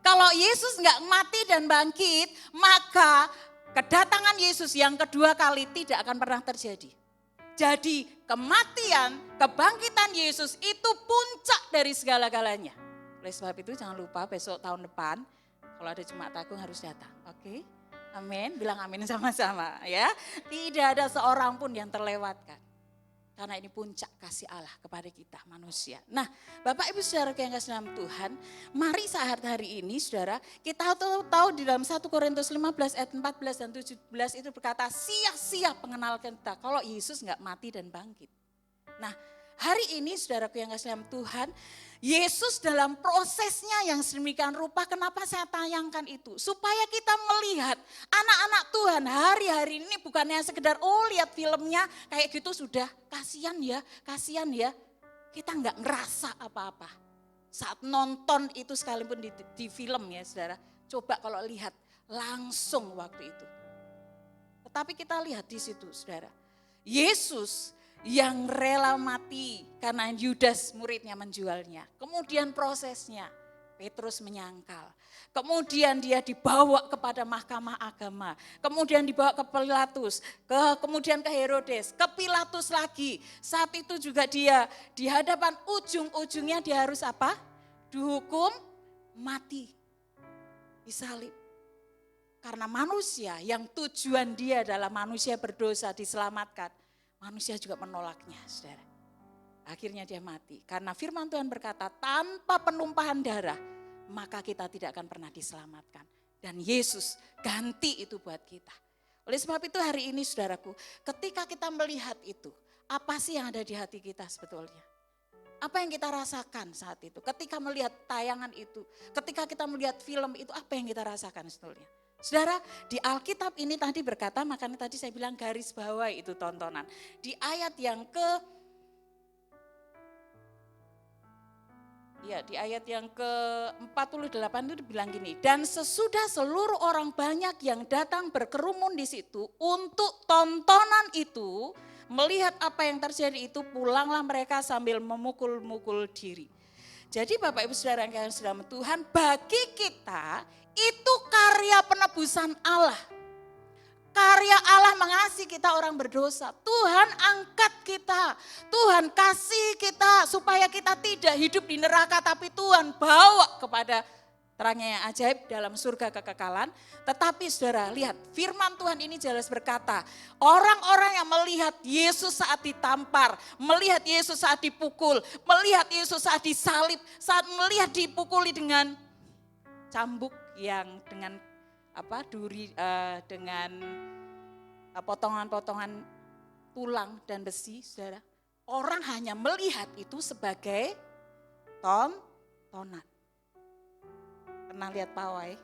Kalau Yesus enggak mati dan bangkit, maka kedatangan Yesus yang kedua kali tidak akan pernah terjadi. Jadi kematian, kebangkitan Yesus itu puncak dari segala-galanya. Oleh sebab itu jangan lupa besok tahun depan kalau ada Jumat Agung harus datang. Oke? Amin. Bilang amin sama-sama ya. Tidak ada seorang pun yang terlewatkan. Karena ini puncak kasih Allah kepada kita manusia. Nah, Bapak Ibu Saudara yang kasih dalam Tuhan, mari saat hari ini saudara, kita tahu di dalam 1 Korintus 15 ayat 14 dan 17 itu berkata sia-sia pengenalan kita kalau Yesus enggak mati dan bangkit. Nah, hari ini saudaraku yang kasih dalam Tuhan, Yesus dalam prosesnya yang sedemikian rupa, kenapa saya tayangkan itu? Supaya kita melihat anak-anak Tuhan hari-hari ini bukannya sekedar lihat filmnya kayak gitu sudah kasihan ya. Kita enggak ngerasa apa-apa. Saat nonton itu sekalipun di film ya saudara, coba kalau lihat langsung waktu itu. Tetapi kita lihat di situ saudara, Yesus yang rela mati karena Yudas muridnya menjualnya. Kemudian prosesnya, Petrus menyangkal. Kemudian dia dibawa kepada mahkamah agama. Kemudian dibawa ke Pilatus, kemudian ke Herodes, ke Pilatus lagi. Saat itu juga dia di hadapan ujung-ujungnya dia harus apa? Dihukum mati, disalib. Karena manusia yang tujuan dia adalah manusia berdosa diselamatkan. Manusia juga menolaknya, saudara. Akhirnya dia mati. Karena firman Tuhan berkata, tanpa penumpahan darah, maka kita tidak akan pernah diselamatkan. Dan Yesus ganti itu buat kita. Oleh sebab itu hari ini saudaraku, ketika kita melihat itu, apa sih yang ada di hati kita sebetulnya? Apa yang kita rasakan saat itu? Ketika melihat tayangan itu, ketika kita melihat film itu, apa yang kita rasakan sebetulnya? Saudara, di Alkitab ini tadi berkata, makanya tadi saya bilang garis bawah itu tontonan. Di ayat yang ke-48 itu dibilang gini, dan sesudah seluruh orang banyak yang datang berkerumun di situ untuk tontonan itu, melihat apa yang terjadi itu, pulanglah mereka sambil memukul-mukul diri. Jadi Bapak Ibu Saudara yang kasih dalam Tuhan, bagi kita itu karya penebusan Allah. Karya Allah mengasihi kita orang berdosa. Tuhan angkat kita, Tuhan kasih kita supaya kita tidak hidup di neraka, tapi Tuhan bawa kepada terangnya yang ajaib dalam surga kekekalan. Tetapi saudara lihat firman Tuhan ini jelas berkata, orang-orang yang melihat Yesus saat ditampar, melihat Yesus saat dipukul, melihat Yesus saat disalib, saat melihat dipukuli dengan cambuk yang dengan dengan potongan-potongan tulang dan besi, saudara. orang hanya melihat itu sebagai tontonan. Pernah lihat pawai?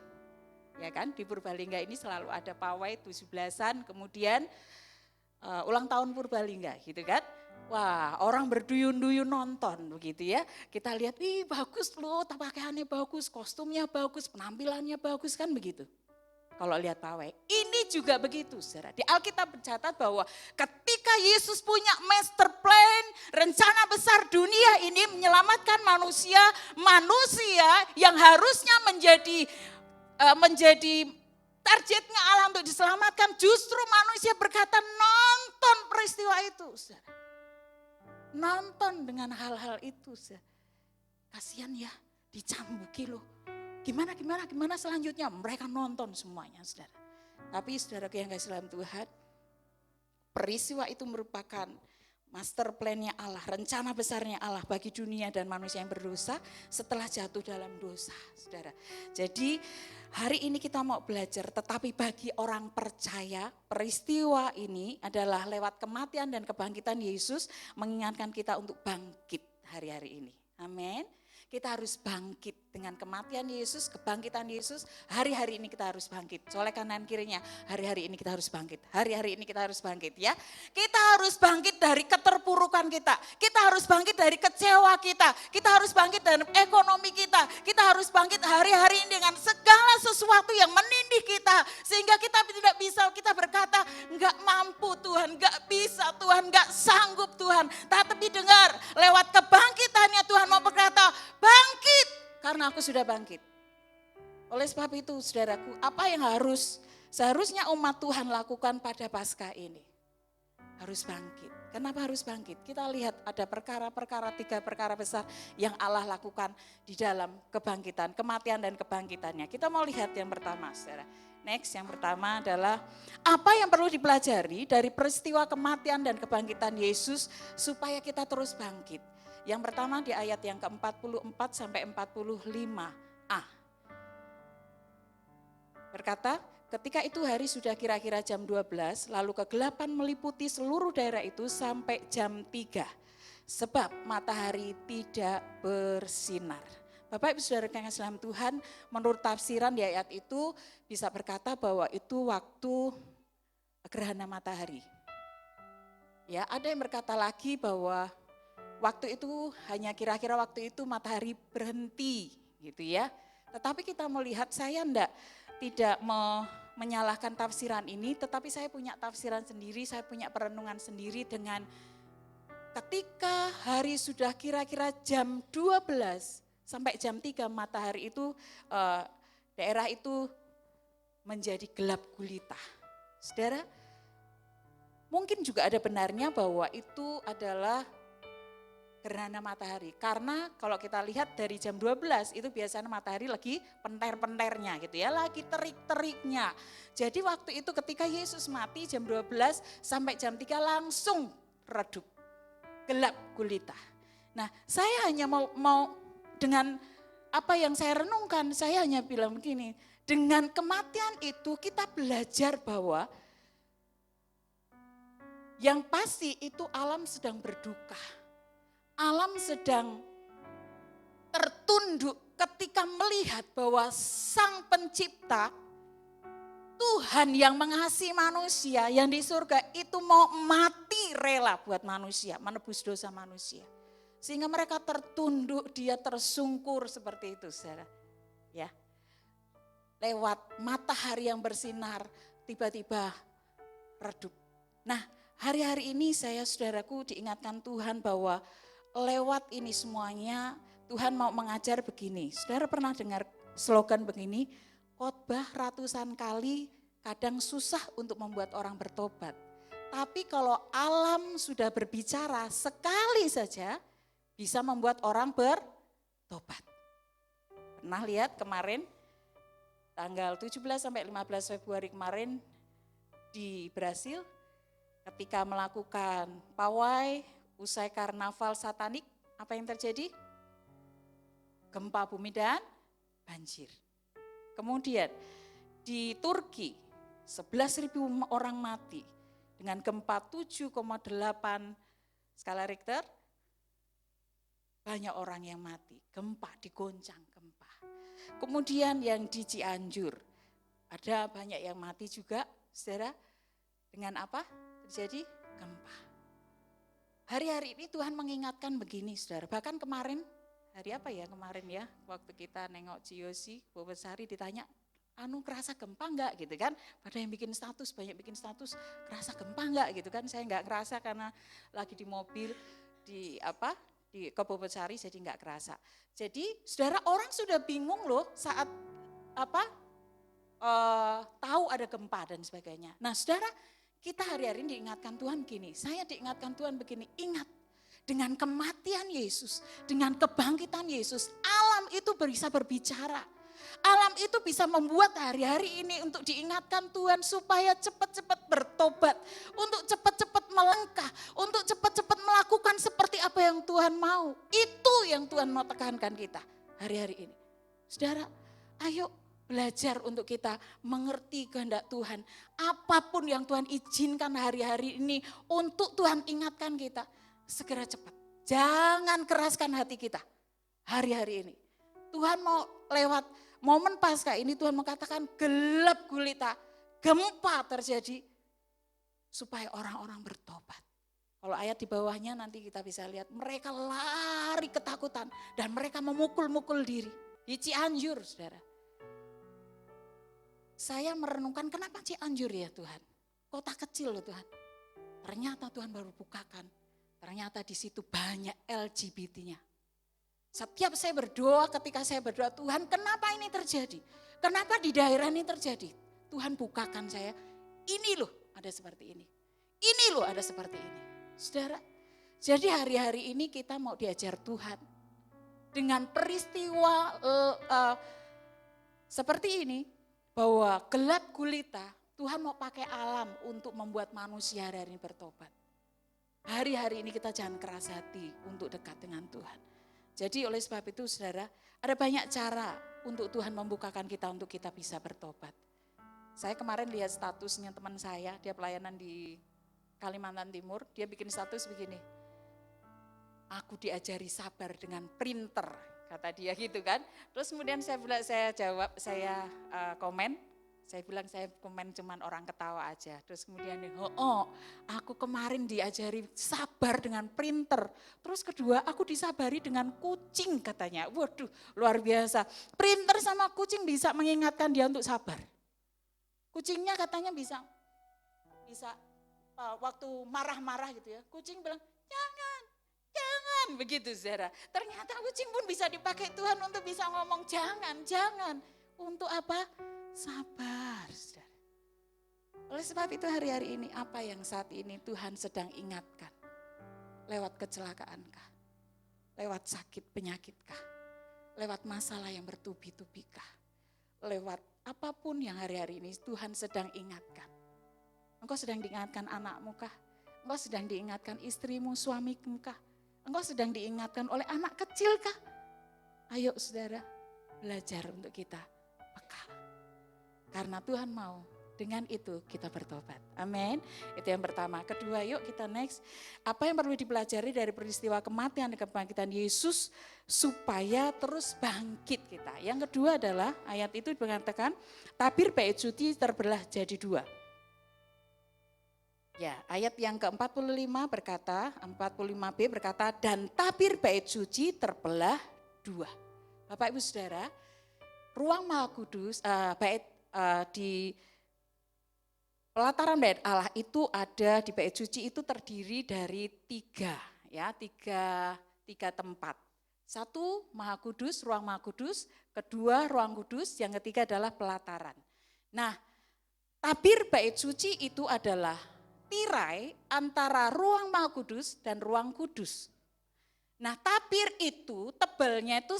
Ya kan, di Purbalingga ini selalu ada pawai 17-an, kemudian ulang tahun Purbalingga gitu kan. Wah, orang berduyun-duyun nonton begitu ya. Kita lihat, ih bagus loh, pakaiannya bagus, kostumnya bagus, penampilannya bagus kan begitu. Kalau lihat pawai, ini juga begitu saudara. Di Alkitab mencatat bahwa ketika Yesus punya master plan, rencana besar dunia ini menyelamatkan manusia yang harusnya menjadi targetnya Allah untuk diselamatkan, justru manusia berkata nonton peristiwa itu saudara. Nonton dengan hal-hal itu saudara. Kasihan ya, dicambuki loh. Gimana selanjutnya? Mereka nonton semuanya, saudara. Tapi saudaraku yang kasih dalam Tuhan, peristiwa itu merupakan master plan-nya Allah, rencana besarnya Allah bagi dunia dan manusia yang berdosa setelah jatuh dalam dosa, saudara. Jadi hari ini kita mau belajar, tetapi bagi orang percaya, peristiwa ini adalah lewat kematian dan kebangkitan Yesus mengingatkan kita untuk bangkit hari-hari ini. Amin. Kita harus bangkit dengan kematian Yesus, kebangkitan Yesus. Hari-hari ini kita harus bangkit. Soalnya kanan kirinya, hari-hari ini kita harus bangkit. Hari-hari ini kita harus bangkit ya. Kita harus bangkit dari keterpurukan kita. Kita harus bangkit dari kecewa kita. Kita harus bangkit dari ekonomi kita. Kita harus bangkit hari-hari ini dengan segala sesuatu yang menindih kita. Sehingga kita tidak bisa, kita berkata, enggak mampu Tuhan, enggak bisa Tuhan, enggak sanggup Tuhan. Tapi dengar, lewat kebangkitannya Tuhan mau berkata, bangkit, karena aku sudah bangkit. Oleh sebab itu saudaraku, apa yang seharusnya umat Tuhan lakukan pada Paskah ini? Harus bangkit. Kenapa harus bangkit? Kita lihat ada tiga perkara besar yang Allah lakukan di dalam kebangkitan, kematian dan kebangkitannya. Kita mau lihat yang pertama, saudara. Next, yang pertama adalah apa yang perlu dipelajari dari peristiwa kematian dan kebangkitan Yesus supaya kita terus bangkit. Yang pertama di ayat yang ke-44 sampai 45a. Berkata, ketika itu hari sudah kira-kira jam 12, lalu kegelapan meliputi seluruh daerah itu sampai jam 3. Sebab matahari tidak bersinar. Bapak Ibu Saudara yang kasih dalam Tuhan, menurut tafsiran di ayat itu bisa berkata bahwa itu waktu gerhana matahari. Ya, ada yang berkata lagi bahwa waktu itu hanya kira-kira waktu itu matahari berhenti gitu ya. Tetapi kita melihat, saya tidak menyalahkan tafsiran ini, tetapi saya punya tafsiran sendiri, saya punya perenungan sendiri dengan ketika hari sudah kira-kira jam 12 sampai jam 3 matahari itu daerah itu menjadi gelap gulita. Saudara, mungkin juga ada benarnya bahwa itu adalah gerhana matahari. Karena kalau kita lihat dari jam 12 itu biasanya matahari lagi penter-penternya gitu ya, lagi terik-teriknya. Jadi waktu itu ketika Yesus mati jam 12 sampai jam 3 langsung redup, gelap gulita. Nah, saya hanya mau dengan apa yang saya renungkan, saya hanya bilang begini, dengan kematian itu kita belajar bahwa yang pasti itu alam sedang berduka. Alam sedang tertunduk ketika melihat bahwa Sang Pencipta, Tuhan yang mengasihi manusia, yang di surga itu mau mati rela buat manusia, menebus dosa manusia. Sehingga mereka tertunduk, dia tersungkur seperti itu, saudara. Ya, lewat matahari yang bersinar, tiba-tiba redup. Nah, hari-hari ini saya, saudaraku, diingatkan Tuhan bahwa lewat ini semuanya Tuhan mau mengajar begini. Saudara pernah dengar slogan begini, khotbah ratusan kali kadang susah untuk membuat orang bertobat. Tapi kalau alam sudah berbicara sekali saja bisa membuat orang bertobat. Pernah lihat kemarin tanggal 17 sampai 15 Februari kemarin di Brasil ketika melakukan pawai usai karnaval satanik, apa yang terjadi? Gempa bumi dan banjir. Kemudian di Turki 11.000 orang mati dengan gempa 7,8 Skala Richter, banyak orang yang mati, gempa, digoncang gempa. Kemudian yang di Cianjur, ada banyak yang mati juga, saudara. Dengan apa? Terjadi gempa. Hari-hari ini Tuhan mengingatkan begini, saudara. Bahkan kemarin, hari apa ya kemarin ya, waktu kita nengok Ciosi, Bobesari ditanya, kerasa gempa enggak gitu kan? Pada yang bikin status, banyak bikin status, kerasa gempa enggak gitu kan? Saya enggak kerasa karena lagi di mobil, di Kebobesari jadi enggak kerasa. Jadi saudara, orang sudah bingung loh saat tahu ada gempa dan sebagainya. Nah saudara, kita hari-hari ini diingatkan Tuhan gini, saya diingatkan Tuhan begini, ingat dengan kematian Yesus, dengan kebangkitan Yesus, alam itu bisa berbicara. Alam itu bisa membuat hari-hari ini untuk diingatkan Tuhan supaya cepat-cepat bertobat, untuk cepat-cepat melangkah, untuk cepat-cepat melakukan seperti apa yang Tuhan mau. Itu yang Tuhan mau tekankan kita hari-hari ini. Saudara, ayo belajar untuk kita mengerti kehendak Tuhan. Apapun yang Tuhan izinkan hari-hari ini untuk Tuhan ingatkan kita, segera cepat. Jangan keraskan hati kita hari-hari ini. Tuhan mau lewat momen Paskah ini, Tuhan mengatakan gelap gulita, gempa terjadi supaya orang-orang bertobat. Kalau ayat di bawahnya nanti kita bisa lihat mereka lari ketakutan dan mereka memukul-mukul diri. Di Cianjur, saudara. Saya merenungkan kenapa Cianjur ya Tuhan. Kota kecil loh Tuhan. Ternyata Tuhan baru bukakan. Ternyata di situ banyak LGBT-nya. Setiap saya berdoa, ketika saya berdoa, Tuhan kenapa ini terjadi? Kenapa di daerah ini terjadi? Tuhan bukakan saya, ini loh ada seperti ini. Ini loh ada seperti ini. Saudara, jadi hari-hari ini kita mau diajar Tuhan. Dengan peristiwa seperti ini, bahwa gelap gulita, Tuhan mau pakai alam untuk membuat manusia hari ini bertobat. Hari-hari ini kita jangan keras hati untuk dekat dengan Tuhan. Jadi oleh sebab itu saudara, ada banyak cara untuk Tuhan membukakan kita untuk kita bisa bertobat. Saya kemarin lihat statusnya teman saya, dia pelayanan di Kalimantan Timur, dia bikin status begini. Aku diajari sabar dengan printer, kata dia gitu kan. Terus kemudian saya jawab, saya komen, saya bilang saya komen cuman orang ketawa aja. Terus kemudian aku kemarin diajari sabar dengan printer. Terus kedua aku disabari dengan kucing katanya. Waduh luar biasa. Printer sama kucing bisa mengingatkan dia untuk sabar. Kucingnya katanya bisa waktu marah-marah gitu ya. Kucing bilang jangan. Begitu saudara. Ternyata kucing pun bisa dipakai Tuhan untuk bisa ngomong jangan. Untuk apa? Sabar saudara. Oleh sebab itu hari-hari ini apa yang saat ini Tuhan sedang ingatkan? Lewat kecelakaankah? Lewat sakit penyakitkah? Lewat masalah yang bertubi-tubikah? Lewat apapun yang hari-hari ini Tuhan sedang ingatkan. Engkau sedang diingatkan anakmu kah? Engkau sedang diingatkan istrimu, suamimu kah? Engkau sedang diingatkan oleh anak kecil kah? Ayo saudara, belajar untuk kita peka. Karena Tuhan mau dengan itu kita bertobat. Amin. Itu yang pertama. Kedua, yuk kita next. Apa yang perlu dipelajari dari peristiwa kematian dan kebangkitan Yesus supaya terus bangkit kita. Yang kedua adalah ayat itu mengatakan tabir bait suci terbelah jadi dua. Ya, ayat yang ke-45 berkata, 45b berkata, dan tabir bait suci terbelah dua. Bapak Ibu Saudara, ruang Maha Kudus, di pelataran bait Allah itu ada di bait suci itu terdiri dari tiga tempat. Satu Maha Kudus, ruang Maha Kudus, kedua ruang kudus, yang ketiga adalah pelataran. Nah, tabir bait suci itu adalah tirai antara ruang Maha Kudus dan ruang kudus. Nah tabir itu tebalnya itu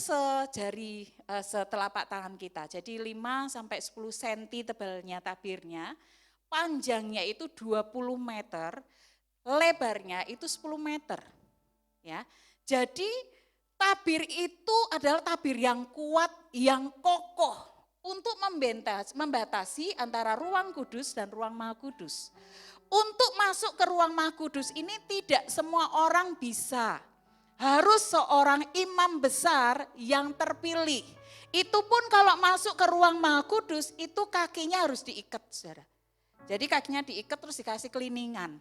setelapak tangan kita. Jadi 5-10 cm tebalnya tabirnya. Panjangnya itu 20 meter, lebarnya itu 10 meter. Ya. Jadi tabir itu adalah tabir yang kuat, yang kokoh untuk membatasi antara ruang kudus dan ruang Maha Kudus. Untuk masuk ke ruang Maha Kudus ini tidak semua orang bisa. Harus seorang imam besar yang terpilih. Itu pun kalau masuk ke ruang Maha Kudus itu kakinya harus diikat, saudara. Jadi kakinya diikat terus dikasih keliningan.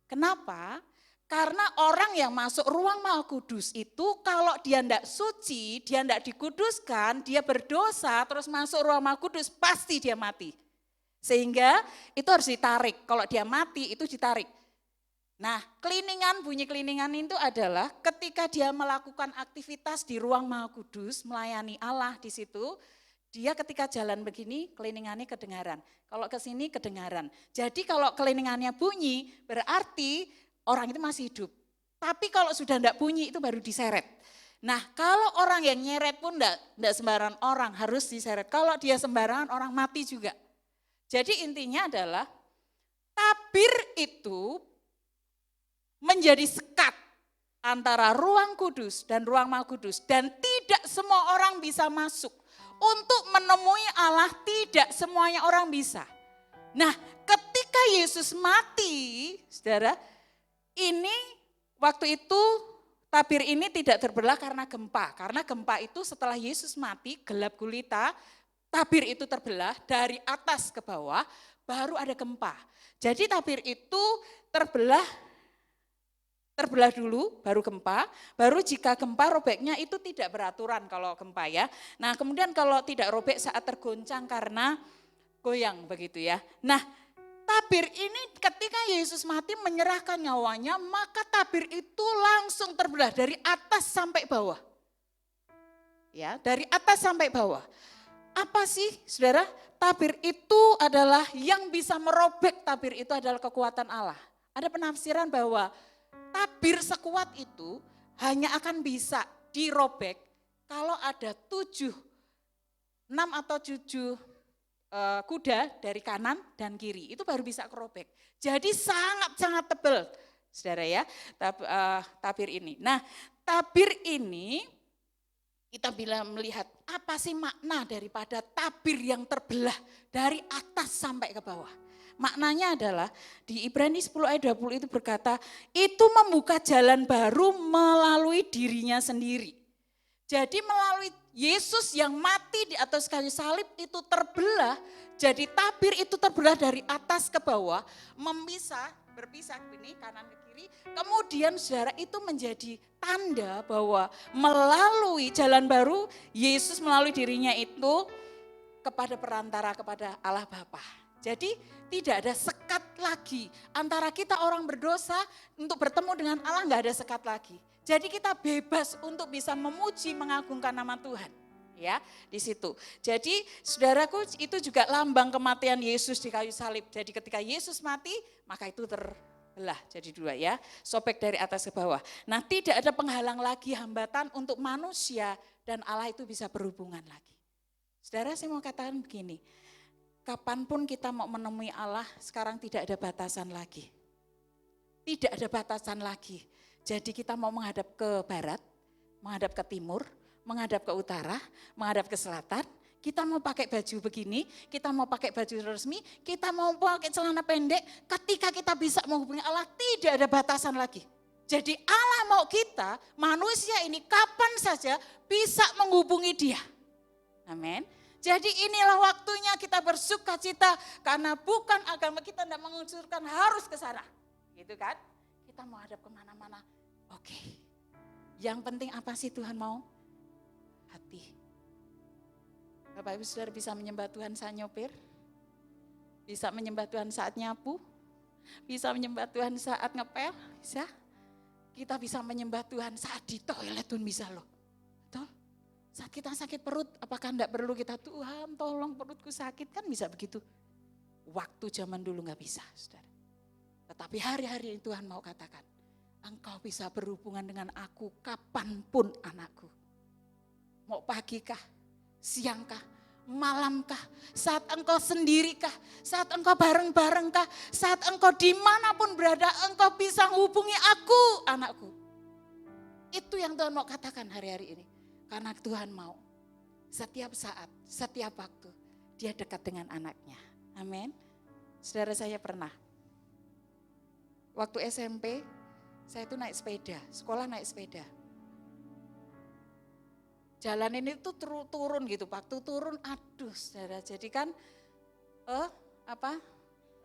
Kenapa? Karena orang yang masuk ruang Maha Kudus itu kalau dia tidak suci, dia tidak dikuduskan, dia berdosa terus masuk ruang Maha Kudus pasti dia mati. Sehingga itu harus ditarik, kalau dia mati itu ditarik. Nah, keliningan, bunyi keliningan itu adalah ketika dia melakukan aktivitas di ruang Maha Kudus, melayani Allah di situ, dia ketika jalan begini keliningannya kedengaran. Kalau ke sini kedengaran. Jadi kalau keliningannya bunyi berarti orang itu masih hidup. Tapi kalau sudah tidak bunyi itu baru diseret. Nah, kalau orang yang nyeret pun tidak sembarangan orang harus diseret. Kalau dia sembarangan orang mati juga. Jadi intinya adalah tabir itu menjadi sekat antara ruang kudus dan ruang Maha Kudus. Dan tidak semua orang bisa masuk. Untuk menemui Allah tidak semuanya orang bisa. Nah, ketika Yesus mati, saudara, ini waktu itu tabir ini tidak terbelah karena gempa. Karena gempa itu setelah Yesus mati, gelap gulita, tabir itu terbelah dari atas ke bawah, baru ada gempa. Jadi tabir itu terbelah dulu, baru gempa, baru jika gempa robeknya itu tidak beraturan kalau gempa ya. Nah kemudian kalau tidak robek saat tergoncang karena goyang begitu ya. Nah tabir ini ketika Yesus mati menyerahkan nyawanya, maka tabir itu langsung terbelah dari atas sampai bawah. Ya, dari atas sampai bawah. Apa sih saudara? Tabir itu adalah yang bisa merobek tabir itu adalah kekuatan Allah. Ada penafsiran bahwa tabir sekuat itu hanya akan bisa dirobek kalau ada 6 atau 7 kuda dari kanan dan kiri. Itu baru bisa kerobek. Jadi sangat-sangat tebal saudara ya tabir ini. Nah tabir ini kita bila melihat apa sih makna daripada tabir yang terbelah dari atas sampai ke bawah. Maknanya adalah di Ibrani 10 ayat 20 itu berkata, itu membuka jalan baru melalui dirinya sendiri. Jadi melalui Yesus yang mati di atas kayu salib itu terbelah, jadi tabir itu terbelah dari atas ke bawah, berpisah begini kanan ke kiri. Kemudian saudara itu menjadi tanda bahwa melalui jalan baru Yesus melalui dirinya itu kepada perantara kepada Allah Bapa. Jadi tidak ada sekat lagi antara kita orang berdosa untuk bertemu dengan Allah, nggak ada sekat lagi. Jadi kita bebas untuk bisa memuji mengagungkan nama Tuhan. Ya, di situ. Jadi saudaraku itu juga lambang kematian Yesus di kayu salib. Jadi ketika Yesus mati maka itu terbelah jadi 2 ya, sobek dari atas ke bawah. Nah tidak ada penghalang lagi hambatan untuk manusia dan Allah itu bisa berhubungan lagi. Saudara saya mau katakan begini, kapanpun kita mau menemui Allah sekarang tidak ada batasan lagi. Tidak ada batasan lagi. Jadi kita mau menghadap ke barat, menghadap ke timur, menghadap ke utara, menghadap ke selatan, kita mau pakai baju begini, kita mau pakai baju resmi, kita mau pakai celana pendek, ketika kita bisa menghubungi Allah tidak ada batasan lagi. Jadi Allah mau kita, manusia ini kapan saja bisa menghubungi Dia. Amin. Jadi inilah waktunya kita bersuka cita karena bukan agama kita tidak mengusurkan harus ke sana. Gitu kan? Kita mau hadap kemana-mana. Oke. Yang penting apa sih Tuhan mau? Hati. Bapak Ibu Saudara bisa menyembah Tuhan saat nyopir? Bisa menyembah Tuhan saat nyapu? Bisa menyembah Tuhan saat ngepel? Bisa? Kita bisa menyembah Tuhan saat di toilet pun bisa loh. Betul? Saat kita sakit perut, apakah enggak perlu kita Tuhan tolong perutku sakit? Kan bisa begitu. Waktu zaman dulu enggak bisa, saudara. Tetapi hari-hari ini Tuhan mau katakan, engkau bisa berhubungan dengan aku kapanpun anakku. Mau pagi kah, siang kah, malam kah, saat engkau sendiri kah, saat engkau bareng-bareng kah, saat engkau dimanapun berada, engkau bisa hubungi aku anakku. Itu yang Tuhan mau katakan hari-hari ini. Karena Tuhan mau setiap saat, setiap waktu dia dekat dengan anaknya. Amin. Saudara saya pernah waktu SMP, saya itu naik sepeda, sekolah naik sepeda. Jalan ini tuh turun gitu, waktu turun aduh saudara, jadi kan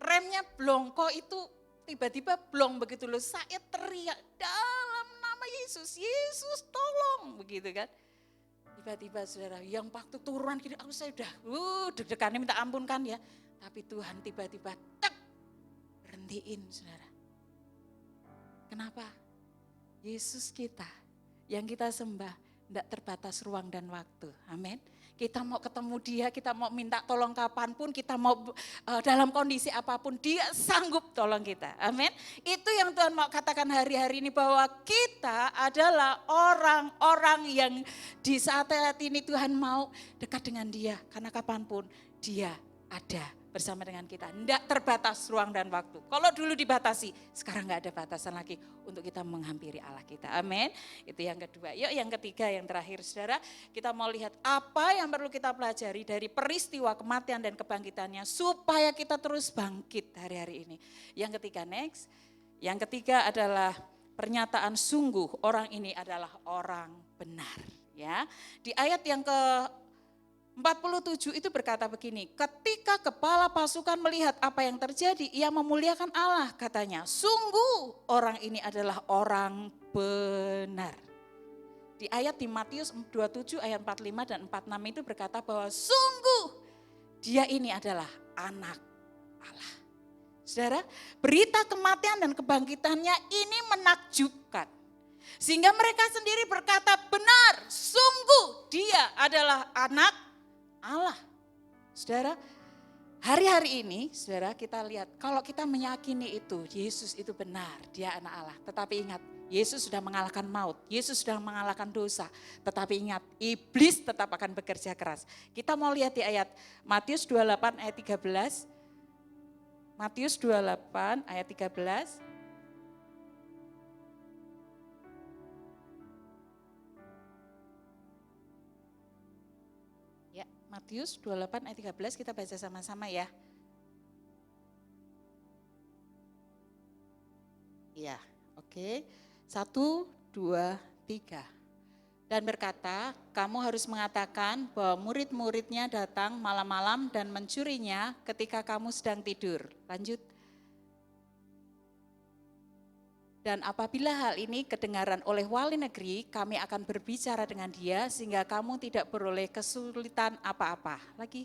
remnya blongko itu tiba-tiba blong begitu loh, saya teriak dalam nama Yesus, Yesus tolong begitu kan. Tiba-tiba saudara, yang waktu turunan gini, saya udah deg-degannya minta ampun kan ya. Tapi Tuhan tiba-tiba tek, berhentiin saudara. Kenapa? Yesus kita, yang kita sembah, tidak terbatas ruang dan waktu. Amin. Kita mau ketemu dia, kita mau minta tolong kapanpun, kita mau dalam kondisi apapun, dia sanggup tolong kita. Amin. Itu yang Tuhan mau katakan hari-hari ini, bahwa kita adalah orang-orang yang di saat ini Tuhan mau dekat dengan dia. Karena kapanpun dia ada bersama dengan kita. Tidak terbatas ruang dan waktu. Kalau dulu dibatasi, sekarang nggak ada batasan lagi untuk kita menghampiri Allah kita. Amin. Itu yang kedua. Yuk yang ketiga, yang terakhir saudara, kita mau lihat apa yang perlu kita pelajari dari peristiwa kematian dan kebangkitannya supaya kita terus bangkit hari-hari ini. Yang ketiga, next. Yang ketiga adalah pernyataan sungguh orang ini adalah orang benar. Ya, di ayat yang ke 47 itu berkata begini, ketika kepala pasukan melihat apa yang terjadi, ia memuliakan Allah, katanya, sungguh orang ini adalah orang benar. Di ayat di Matius 27 ayat 45 dan 46 itu berkata bahwa sungguh dia ini adalah anak Allah. Saudara, berita kematian dan kebangkitannya ini menakjubkan. Sehingga mereka sendiri berkata, benar, sungguh dia adalah anak Allah. Saudara, hari-hari ini saudara kita lihat, kalau kita meyakini itu, Yesus itu benar, dia anak Allah. Tetapi ingat, Yesus sudah mengalahkan maut, Yesus sudah mengalahkan dosa. Tetapi ingat, iblis tetap akan bekerja keras. Kita mau lihat di ayat Matius 28 ayat 13. Matius 28 ayat 13. Matius 28 ayat 13 kita baca sama-sama ya. Iya, oke. 1, 2, 3. Dan berkata, kamu harus mengatakan bahwa murid-muridnya datang malam-malam dan mencurinya ketika kamu sedang tidur. Lanjut. Dan apabila hal ini kedengaran oleh wali negeri, kami akan berbicara dengan dia sehingga kamu tidak beroleh kesulitan apa-apa. Lagi,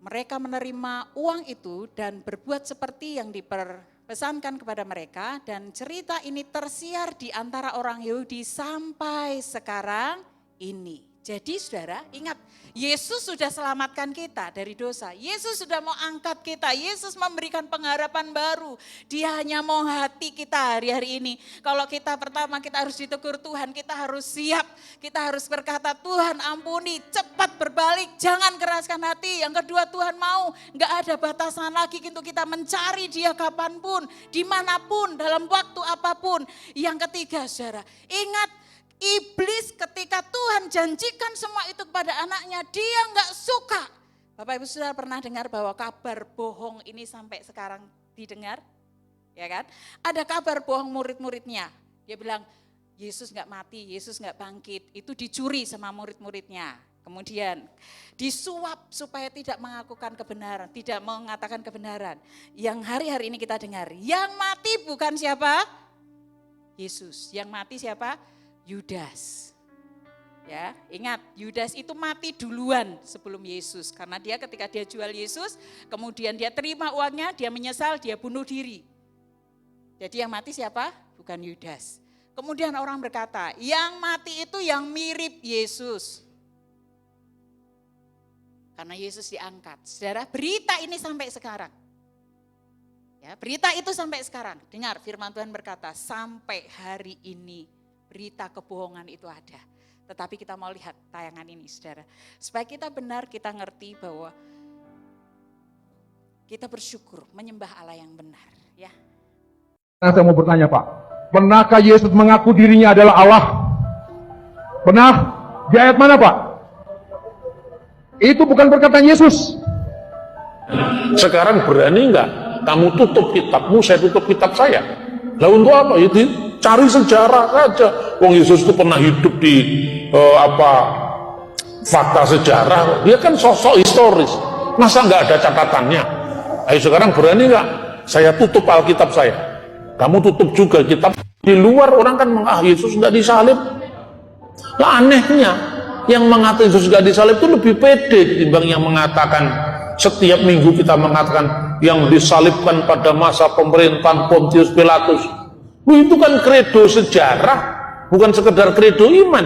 mereka menerima uang itu dan berbuat seperti yang dipesankan kepada mereka, dan cerita ini tersiar di antara orang Yahudi sampai sekarang ini. Jadi saudara, ingat, Yesus sudah selamatkan kita dari dosa. Yesus sudah mau angkat kita. Yesus memberikan pengharapan baru. Dia hanya mau hati kita hari-hari ini. Kalau kita pertama kita harus ditegur Tuhan, kita harus siap. Kita harus berkata, Tuhan ampuni, cepat berbalik, jangan keraskan hati. Yang kedua, Tuhan mau, gak ada batasan lagi untuk kita mencari dia kapanpun, dimanapun, dalam waktu apapun. Yang ketiga saudara, ingat, iblis ketika Tuhan janjikan semua itu kepada anaknya, dia nggak suka. Bapak Ibu Saudara pernah dengar bahwa kabar bohong ini sampai sekarang didengar? Ya kan? Ada kabar bohong murid-muridnya. Dia bilang, Yesus nggak mati, Yesus nggak bangkit. Itu dicuri sama murid-muridnya. Kemudian disuap supaya tidak mengakukan kebenaran, tidak mengatakan kebenaran. Yang hari-hari ini kita dengar, yang mati bukan siapa? Yesus. Yang mati siapa? Yudas. Ya, ingat, Yudas itu mati duluan sebelum Yesus, karena dia ketika dia jual Yesus, kemudian dia terima uangnya, dia menyesal, dia bunuh diri. Jadi yang mati siapa? Bukan Yudas. Kemudian orang berkata, yang mati itu yang mirip Yesus. Karena Yesus diangkat. Saudara, berita ini sampai sekarang. Ya, berita itu sampai sekarang. Dengar firman Tuhan berkata, sampai hari ini berita kebohongan itu ada. Tetapi kita mau lihat tayangan ini saudara. Supaya kita benar, kita ngerti bahwa kita bersyukur menyembah Allah yang benar. Ya. Nah, saya mau bertanya Pak, pernahkah Yesus mengaku dirinya adalah Allah? Pernah? Di ayat mana Pak? Itu bukan perkataan Yesus. Sekarang berani enggak kamu tutup kitabmu, saya tutup kitab saya. Lah untuk apa? Ya cari sejarah saja. Wong Yesus itu pernah hidup di fakta sejarah. Dia kan sosok historis. Masa nggak ada catatannya? Ayo sekarang berani nggak? Saya tutup Alkitab saya. Kamu tutup juga kitab. Di luar orang kan Yesus nggak disalib. Lah anehnya, yang mengatakan Yesus nggak disalib itu lebih pede ketimbang yang mengatakan setiap minggu kita mengatakan yang disalibkan pada masa pemerintahan Pontius Pilatus. Itu kan kredo sejarah, bukan sekedar kredo iman.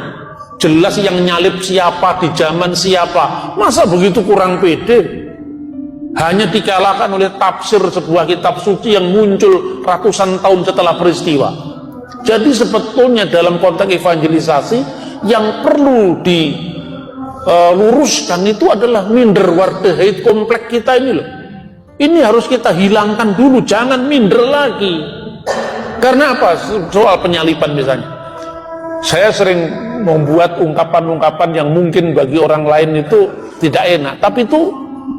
Jelas yang nyalib siapa, di zaman siapa. Masa begitu kurang pede? Hanya dikalahkan oleh tafsir sebuah kitab suci yang muncul ratusan tahun setelah peristiwa. Jadi sebetulnya dalam konteks evangelisasi yang perlu diluruskan itu adalah minderwaardigheid kompleks kita ini loh. Ini harus kita hilangkan dulu, jangan minder lagi. Karena apa? Soal penyaliban misalnya. Saya sering membuat ungkapan-ungkapan yang mungkin bagi orang lain itu tidak enak, tapi itu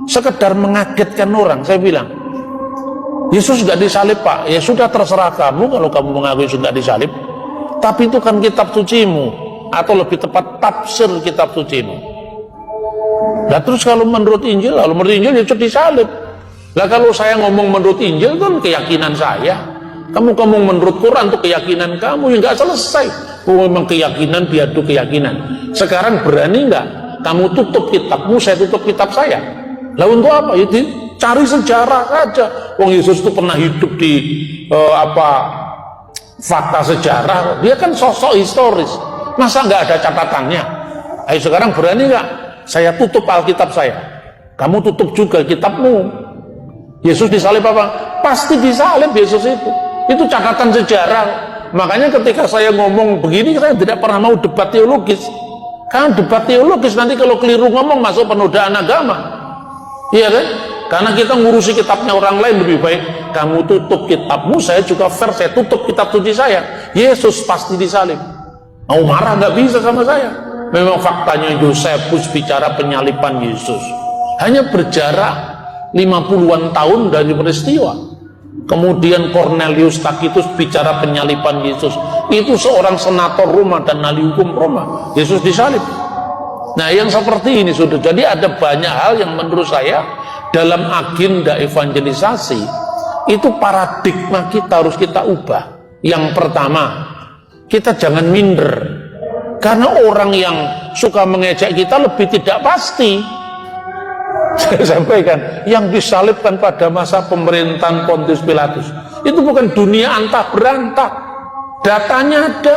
sekedar mengagetkan orang. Saya bilang, Yesus gak disalib Pak, ya sudah terserah kamu kalau kamu mengaku Yesus gak disalib, tapi itu kan kitab sucimu, atau lebih tepat tafsir kitab sucimu. Nah terus kalau menurut Injil, Yesus disalib. Lah kalau saya ngomong menurut Injil kan keyakinan saya, kamu ngomong menurut Quran itu keyakinan kamu, yang gak selesai. Memang keyakinan diadu keyakinan. Sekarang berani nggak kamu tutup kitabmu, saya tutup kitab saya? Lah untuk apa? Ya cari sejarah saja. Wong Yesus itu pernah hidup di fakta sejarah. Dia kan sosok historis. Masa nggak ada catatannya? Ayo sekarang berani nggak? Saya tutup Alkitab saya. Kamu tutup juga kitabmu. Yesus disalib apa? Pasti disalib Yesus itu. Itu catatan sejarah. Makanya ketika saya ngomong begini, saya tidak pernah mau debat teologis. Karena debat teologis nanti kalau keliru ngomong masuk penodaan agama. Iya kan? Karena kita ngurusi kitabnya orang lain, lebih baik kamu tutup kitabmu, saya juga fair, saya tutup kitab suci saya. Yesus pasti disalib. Mau marah nggak bisa sama saya. Memang faktanya Yosefus bicara penyaliban Yesus. Hanya berjarak 50-an tahun dari peristiwa. Kemudian Cornelius Tacitus bicara penyaliban Yesus. Itu seorang senator Roma dan ahli hukum Roma. Yesus disalib. Nah yang seperti ini sudah. Jadi ada banyak hal yang menurut saya dalam agenda evangelisasi itu paradigma kita harus kita ubah. Yang pertama, kita jangan minder. Karena orang yang suka mengejek kita lebih tidak pasti. Saya sampaikan, yang disalibkan pada masa pemerintahan Pontius Pilatus itu bukan dunia antah berantah, datanya ada.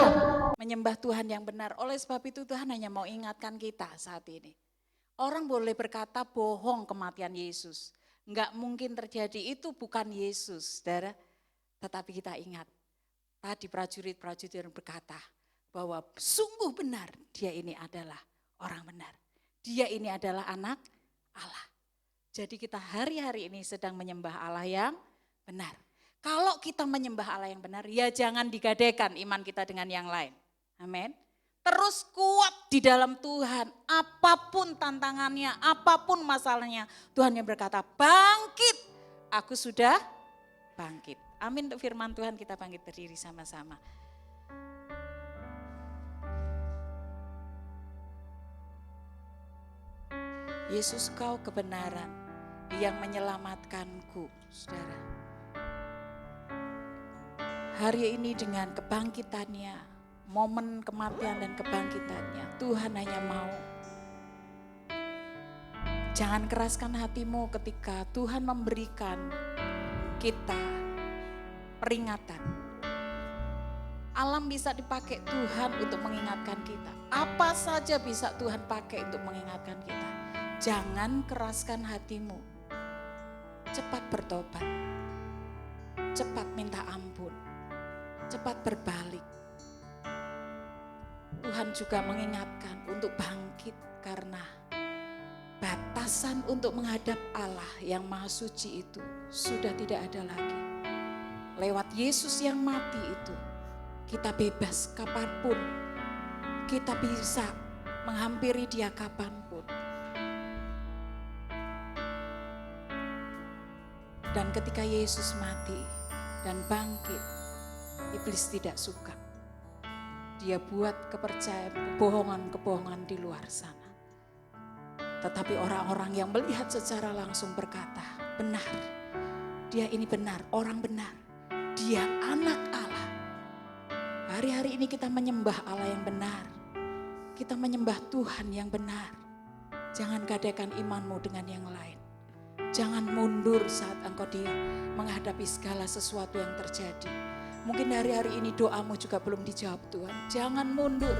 Menyembah Tuhan yang benar. Oleh sebab itu Tuhan hanya mau ingatkan kita saat ini. Orang boleh berkata bohong kematian Yesus. Enggak mungkin terjadi, itu bukan Yesus, saudara. Tetapi kita ingat, tadi prajurit-prajurit yang berkata bahwa sungguh benar dia ini adalah orang benar. Dia ini adalah anak Allah. Jadi kita hari-hari ini sedang menyembah Allah yang benar. Kalau kita menyembah Allah yang benar, ya jangan digadaikan iman kita dengan yang lain. Amin. Terus kuat di dalam Tuhan, apapun tantangannya, apapun masalahnya. Tuhan yang berkata, bangkit, aku sudah bangkit. Amin untuk firman Tuhan, kita bangkit berdiri sama-sama. Yesus, kau kebenaran yang menyelamatkanku, saudara. Hari ini dengan kebangkitannya, momen kematian dan kebangkitannya, Tuhan hanya mau. Jangan keraskan hatimu ketika Tuhan memberikan kita peringatan. Alam bisa dipakai Tuhan untuk mengingatkan kita. Apa saja bisa Tuhan pakai untuk mengingatkan kita. Jangan keraskan hatimu, cepat bertobat, cepat minta ampun, cepat berbalik. Tuhan juga mengingatkan untuk bangkit karena batasan untuk menghadap Allah yang maha suci itu sudah tidak ada lagi. Lewat Yesus yang mati itu, kita bebas kapanpun, kita bisa menghampiri Dia kapanpun. Dan ketika Yesus mati dan bangkit, iblis tidak suka. Dia buat kepercayaan, kebohongan-kebohongan di luar sana. Tetapi orang-orang yang melihat secara langsung berkata, benar, dia ini benar, orang benar. Dia anak Allah. Hari-hari ini kita menyembah Allah yang benar. Kita menyembah Tuhan yang benar. Jangan gadaikan imanmu dengan yang lain. Jangan mundur saat engkau menghadapi segala sesuatu yang terjadi. Mungkin hari-hari ini doamu juga belum dijawab Tuhan. Jangan mundur.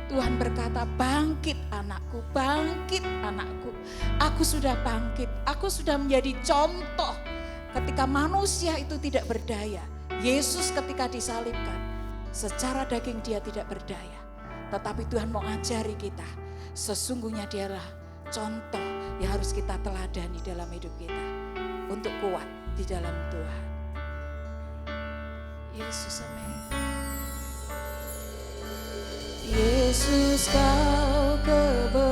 Tuhan berkata, bangkit anakku, bangkit anakku. Aku sudah bangkit, aku sudah menjadi contoh. Ketika manusia itu tidak berdaya, Yesus ketika disalibkan, secara daging dia tidak berdaya. Tetapi Tuhan mau ajari kita, sesungguhnya dialah contoh yang harus kita teladani dalam hidup kita. Untuk kuat di dalam Tuhan. Yesus, amin. Yesus, kau kebenaran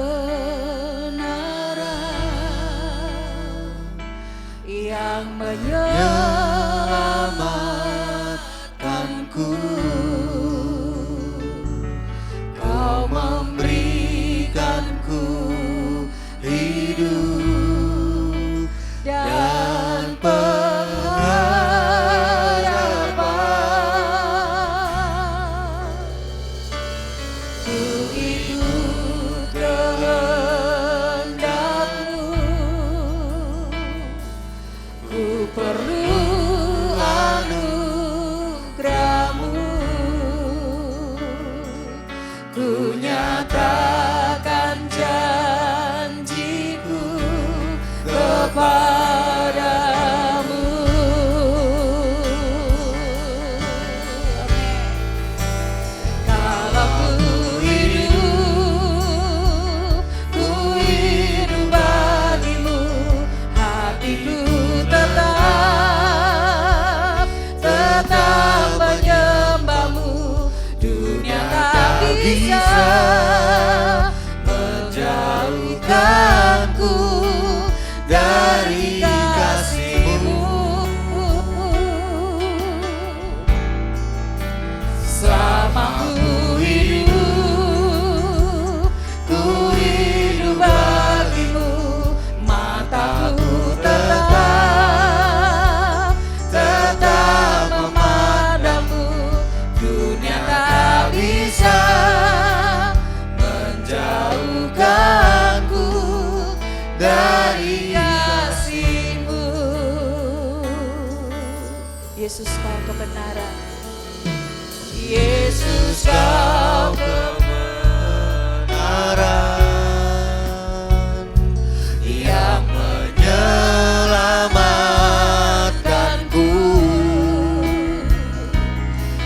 yang menyelamatkanku. Kau memberikanku hidup dan pengharapan. Ku ikut kehendak-Mu, ku perlu anugerah-Mu. Ku nyatakan janjiku kepadamu. Kalau ku hidup bagimu, hatiku tetap menyembah-Mu. Dunia tak bisa menjauhkanku dari kasih-Mu. Selama ku hidup bagimu, mataku tetap memandang-Mu. Dunia tak bisa menjauhkanku dari kasih-Mu. Yesus, kau kebenaran. Yesus, kau kebenaran yang menyelamatkanku.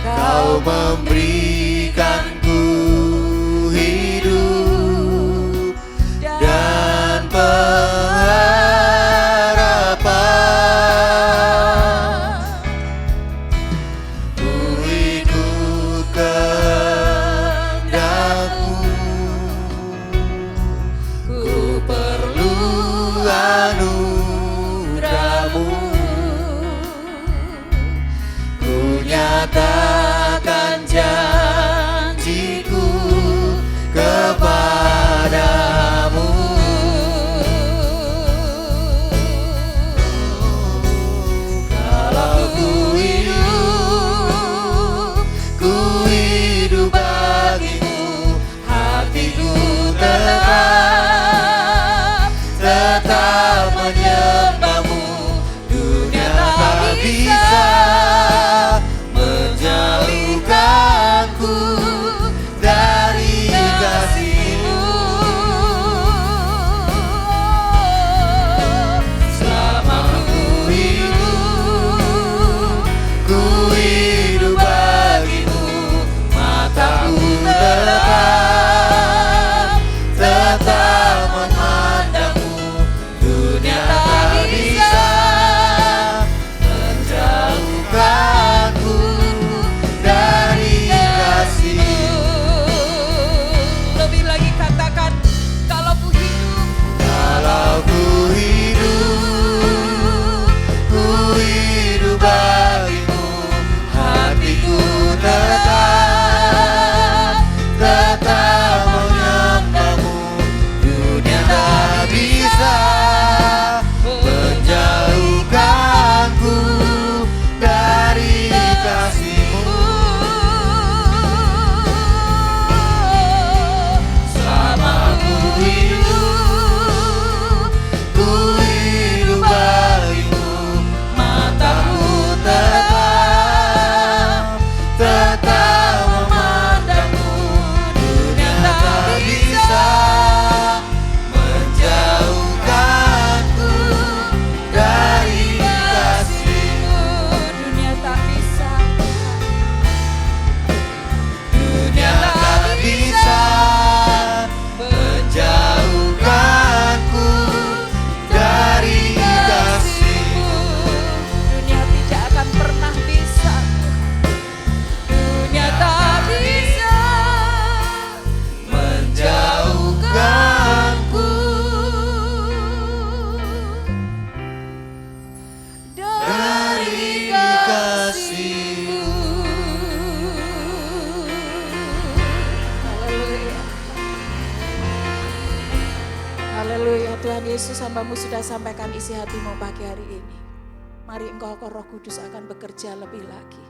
Kau memberikanku hidup dan pengharapan. Ku ikut kehendak-Mu, Haleluya, Tuhan Yesus, hamba-Mu sudah sampaikan isi hati-Mu pagi hari ini. Mari Engkau Roh Kudus akan bekerja lebih lagi,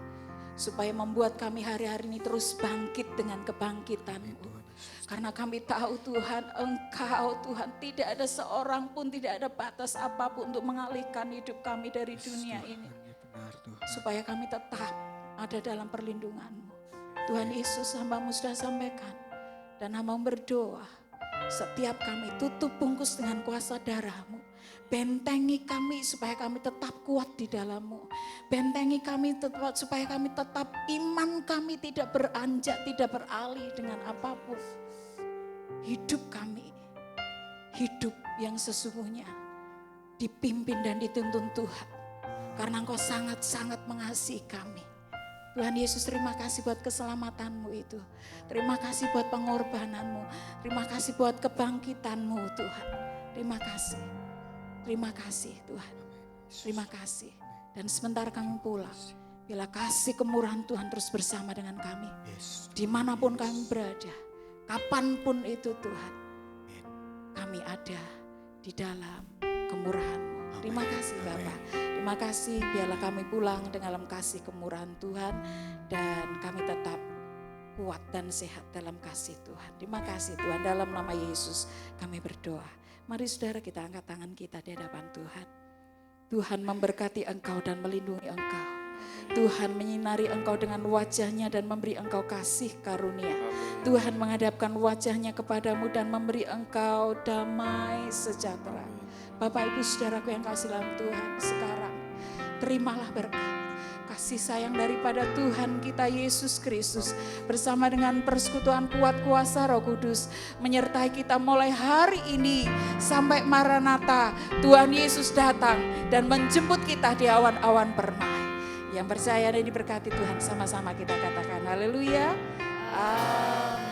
supaya membuat kami hari-hari ini terus bangkit dengan kebangkitan-Mu. Karena kami tahu Tuhan, Engkau Tuhan, tidak ada seorang pun, tidak ada batas apapun untuk mengalihkan hidup kami dari dunia ini. Supaya kami tetap ada dalam perlindungan-Mu. Tuhan Yesus, hamba-Mu sudah sampaikan, dan hamba-Mu berdoa, setiap kami tutup bungkus dengan kuasa darah-Mu. Bentengi kami supaya kami tetap kuat di dalam-Mu. Bentengi kami supaya kami tetap iman kami tidak beranjak, tidak beralih dengan apapun. Hidup kami, hidup yang sesungguhnya dipimpin dan dituntun Tuhan. Karena Engkau sangat-sangat mengasihi kami. Tuhan Yesus, terima kasih buat keselamatan-Mu itu. Terima kasih buat pengorbanan-Mu. Terima kasih buat kebangkitan-Mu Tuhan. Terima kasih. Terima kasih Tuhan. Terima kasih. Dan sebentar kami pulang, bila kasih kemurahan Tuhan terus bersama dengan kami. Dimanapun kami berada, kapanpun itu Tuhan, kami ada di dalam kemurahan-Mu. Terima kasih Bapak. Terima kasih, biarlah kami pulang dengan kasih kemurahan Tuhan dan kami tetap kuat dan sehat dalam kasih Tuhan. Terima kasih Tuhan, dalam nama Yesus kami berdoa. Mari saudara kita angkat tangan kita di hadapan Tuhan. Tuhan memberkati engkau dan melindungi engkau. Tuhan menyinari engkau dengan wajahnya dan memberi engkau kasih karunia. Tuhan menghadapkan wajahnya kepadamu dan memberi engkau damai sejahtera. Bapak Ibu saudaraku yang kasih dalam Tuhan, sekarang terimalah berkat, kasih sayang daripada Tuhan kita Yesus Kristus bersama dengan persekutuan kuat kuasa Roh Kudus menyertai kita mulai hari ini sampai Maranatha. Tuhan Yesus datang dan menjemput kita di awan-awan permai. Yang percaya dan diberkati Tuhan, sama-sama kita katakan haleluya. Amin.